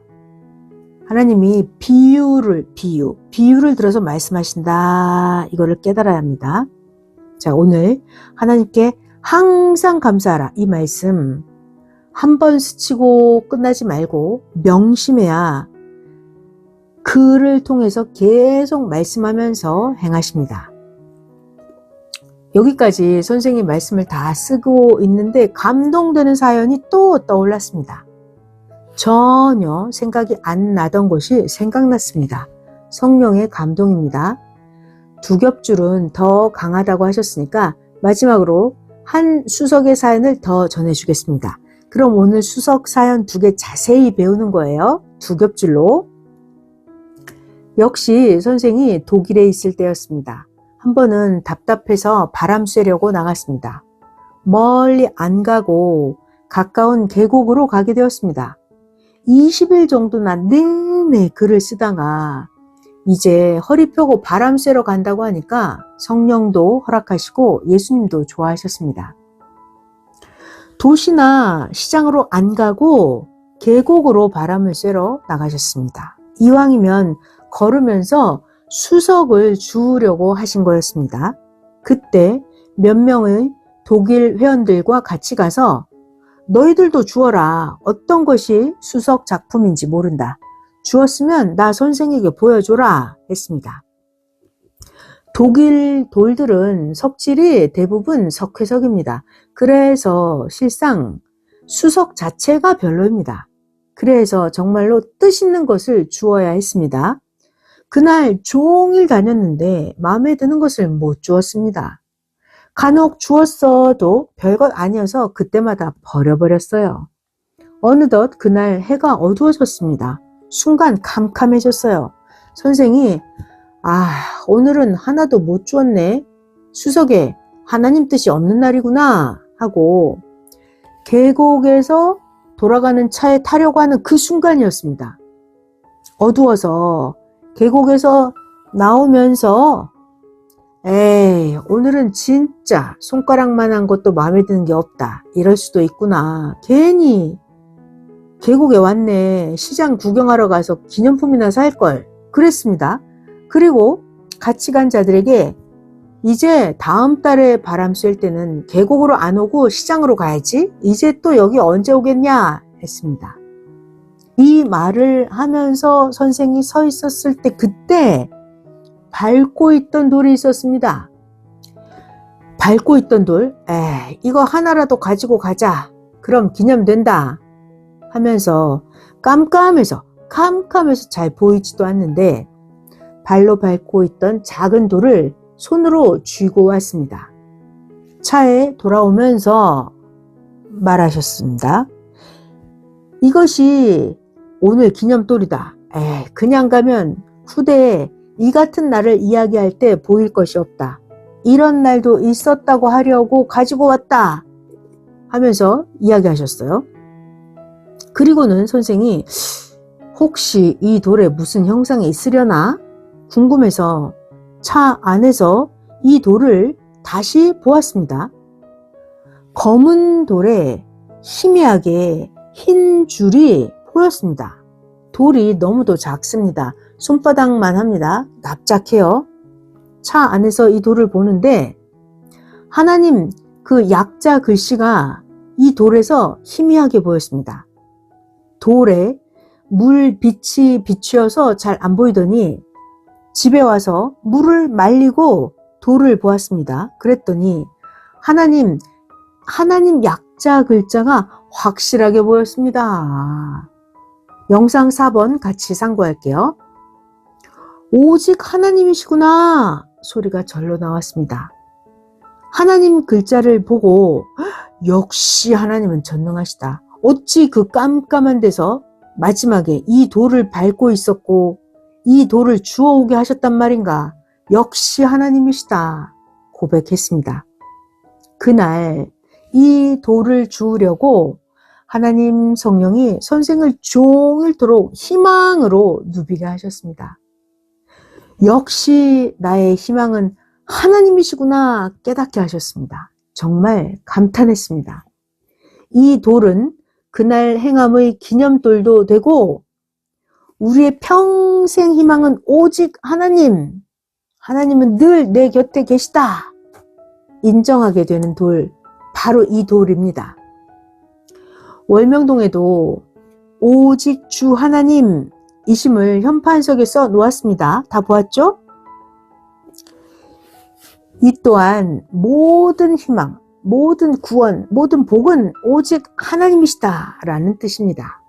S1: 하나님이 비유를 들어서 말씀하신다. 이거를 깨달아야 합니다. 자, 오늘 하나님께 항상 감사하라 이 말씀 한 번 스치고 끝나지 말고 명심해야 그를 통해서 계속 말씀하면서 행하십니다. 여기까지 선생님 말씀을 다 쓰고 있는데 감동되는 사연이 또 떠올랐습니다. 전혀 생각이 안 나던 것이 생각났습니다. 성령의 감동입니다. 두 겹줄은 더 강하다고 하셨으니까 마지막으로 한 수석의 사연을 더 전해주겠습니다. 그럼 오늘 수석 사연 2개 자세히 배우는 거예요. 두 겹줄로. 역시 선생이 독일에 있을 때였습니다. 한 번은 답답해서 바람 쐬려고 나갔습니다. 멀리 안 가고 가까운 계곡으로 가게 되었습니다. 20일 정도나 내내 글을 쓰다가 이제 허리 펴고 바람 쐬러 간다고 하니까 성령도 허락하시고 예수님도 좋아하셨습니다. 도시나 시장으로 안 가고 계곡으로 바람을 쐬러 나가셨습니다. 이왕이면 걸으면서 수석을 주우려고 하신 거였습니다. 그때 몇 명의 독일 회원들과 같이 가서 너희들도 주어라. 어떤 것이 수석 작품인지 모른다. 주었으면 나 선생에게 보여줘라 했습니다. 독일 돌들은 석질이 대부분 석회석입니다. 그래서 실상 수석 자체가 별로입니다. 그래서 정말로 뜻있는 것을 주어야 했습니다. 그날 종일 다녔는데 마음에 드는 것을 못 주었습니다. 간혹 주었어도 별것 아니어서 그때마다 버려버렸어요. 어느덧 그날 해가 어두워졌습니다. 순간 캄캄해졌어요. 선생이 오늘은 하나도 못 주었네. 수석에 하나님 뜻이 없는 날이구나 하고 계곡에서 돌아가는 차에 타려고 하는 그 순간이었습니다. 어두워서 계곡에서 나오면서 에이, 오늘은 진짜 손가락만한 것도 마음에 드는 게 없다. 이럴 수도 있구나. 괜히 계곡에 왔네. 시장 구경하러 가서 기념품이나 살걸. 그랬습니다. 그리고 같이 간 자들에게 이제 다음 달에 바람 쐴 때는 계곡으로 안 오고 시장으로 가야지. 이제 또 여기 언제 오겠냐 했습니다. 이 말을 하면서 선생이 서 있었을 때 그때 밟고 있던 돌이 있었습니다. 밟고 있던 돌, 이거 하나라도 가지고 가자. 그럼 기념된다. 하면서 깜깜해서 잘 보이지도 않는데 발로 밟고 있던 작은 돌을 손으로 쥐고 왔습니다. 차에 돌아오면서 말하셨습니다. 이것이 오늘 기념돌이다. 그냥 가면 후대에 이 같은 날을 이야기할 때 보일 것이 없다. 이런 날도 있었다고 하려고 가지고 왔다. 하면서 이야기하셨어요. 그리고는 선생이 혹시 이 돌에 무슨 형상이 있으려나 궁금해서 차 안에서 이 돌을 다시 보았습니다. 검은 돌에 희미하게 흰 줄이 보였습니다. 돌이 너무도 작습니다. 손바닥만 합니다. 납작해요. 차 안에서 이 돌을 보는데 하나님 그 약자 글씨가 이 돌에서 희미하게 보였습니다. 돌에 물빛이 비추어서 잘 안 보이더니 집에 와서 물을 말리고 돌을 보았습니다. 그랬더니 하나님 약자 글자가 확실하게 보였습니다. 영상 4번 같이 상고할게요. 오직 하나님이시구나 소리가 절로 나왔습니다. 하나님 글자를 보고 역시 하나님은 전능하시다. 어찌 그 깜깜한 데서 마지막에 이 돌을 밟고 있었고 이 돌을 주워오게 하셨단 말인가. 역시 하나님이시다 고백했습니다. 그날 이 돌을 주우려고 하나님 성령이 선생을 종일토록 희망으로 누비게 하셨습니다. 역시 나의 희망은 하나님이시구나 깨닫게 하셨습니다. 정말 감탄했습니다. 이 돌은 그날 행함의 기념돌도 되고 우리의 평생 희망은 오직 하나님. 하나님은 늘 내 곁에 계시다. 인정하게 되는 돌, 바로 이 돌입니다. 월명동에도 오직 주 하나님 이심을 현판석에 써 놓았습니다. 다 보았죠? 이 또한 모든 희망, 모든 구원, 모든 복은 오직 하나님이시다 라는 뜻입니다.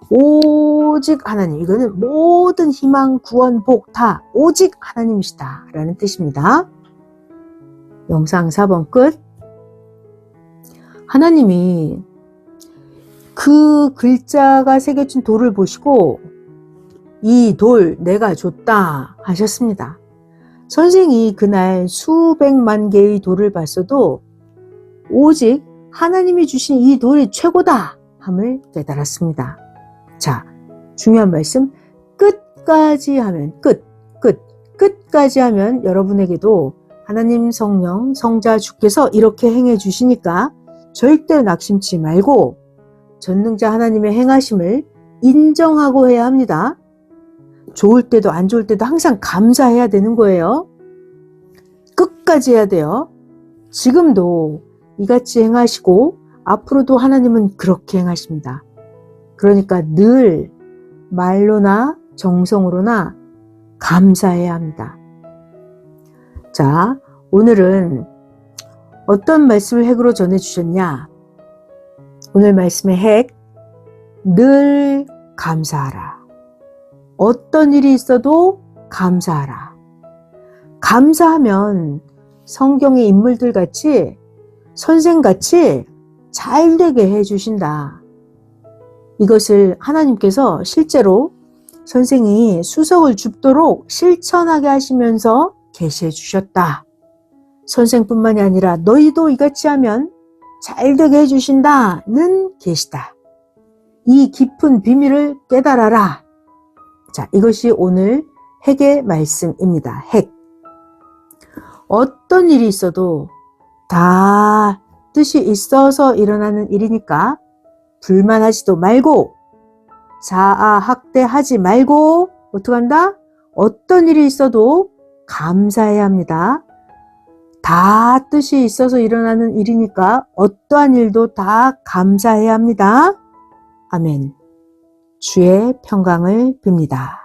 S1: 오직 하나님. 이거는 모든 희망, 구원, 복 다 오직 하나님이시다 라는 뜻입니다. 영상 4번 끝. 하나님이 그 글자가 새겨진 돌을 보시고 이 돌 내가 줬다 하셨습니다. 선생이 그날 수백만 개의 돌을 봤어도 오직 하나님이 주신 이 돌이 최고다 함을 깨달았습니다. 자, 중요한 말씀. 끝까지 하면 끝까지 하면 여러분에게도 하나님 성령 성자 주께서 이렇게 행해 주시니까 절대 낙심치 말고 전능자 하나님의 행하심을 인정하고 해야 합니다. 좋을 때도 안 좋을 때도 항상 감사해야 되는 거예요. 끝까지 해야 돼요. 지금도 이같이 행하시고 앞으로도 하나님은 그렇게 행하십니다. 그러니까 늘 말로나 정성으로나 감사해야 합니다. 자, 오늘은 어떤 말씀을 핵으로 전해주셨냐? 오늘 말씀의 핵, 늘 감사하라. 어떤 일이 있어도 감사하라. 감사하면 성경의 인물들 같이 선생같이 잘 되게 해주신다. 이것을 하나님께서 실제로 선생이 수석을 줍도록 실천하게 하시면서 계시해 주셨다. 선생뿐만이 아니라 너희도 이같이 하면 잘 되게 해주신다는 계시다. 이 깊은 비밀을 깨달아라. 자, 이것이 오늘 핵의 말씀입니다. 핵. 어떤 일이 있어도 다 뜻이 있어서 일어나는 일이니까 불만하지도 말고 자아학대하지 말고 어떡한다? 어떤 일이 있어도 감사해야 합니다. 다 뜻이 있어서 일어나는 일이니까 어떠한 일도 다 감사해야 합니다. 아멘. 주의 평강을 빕니다.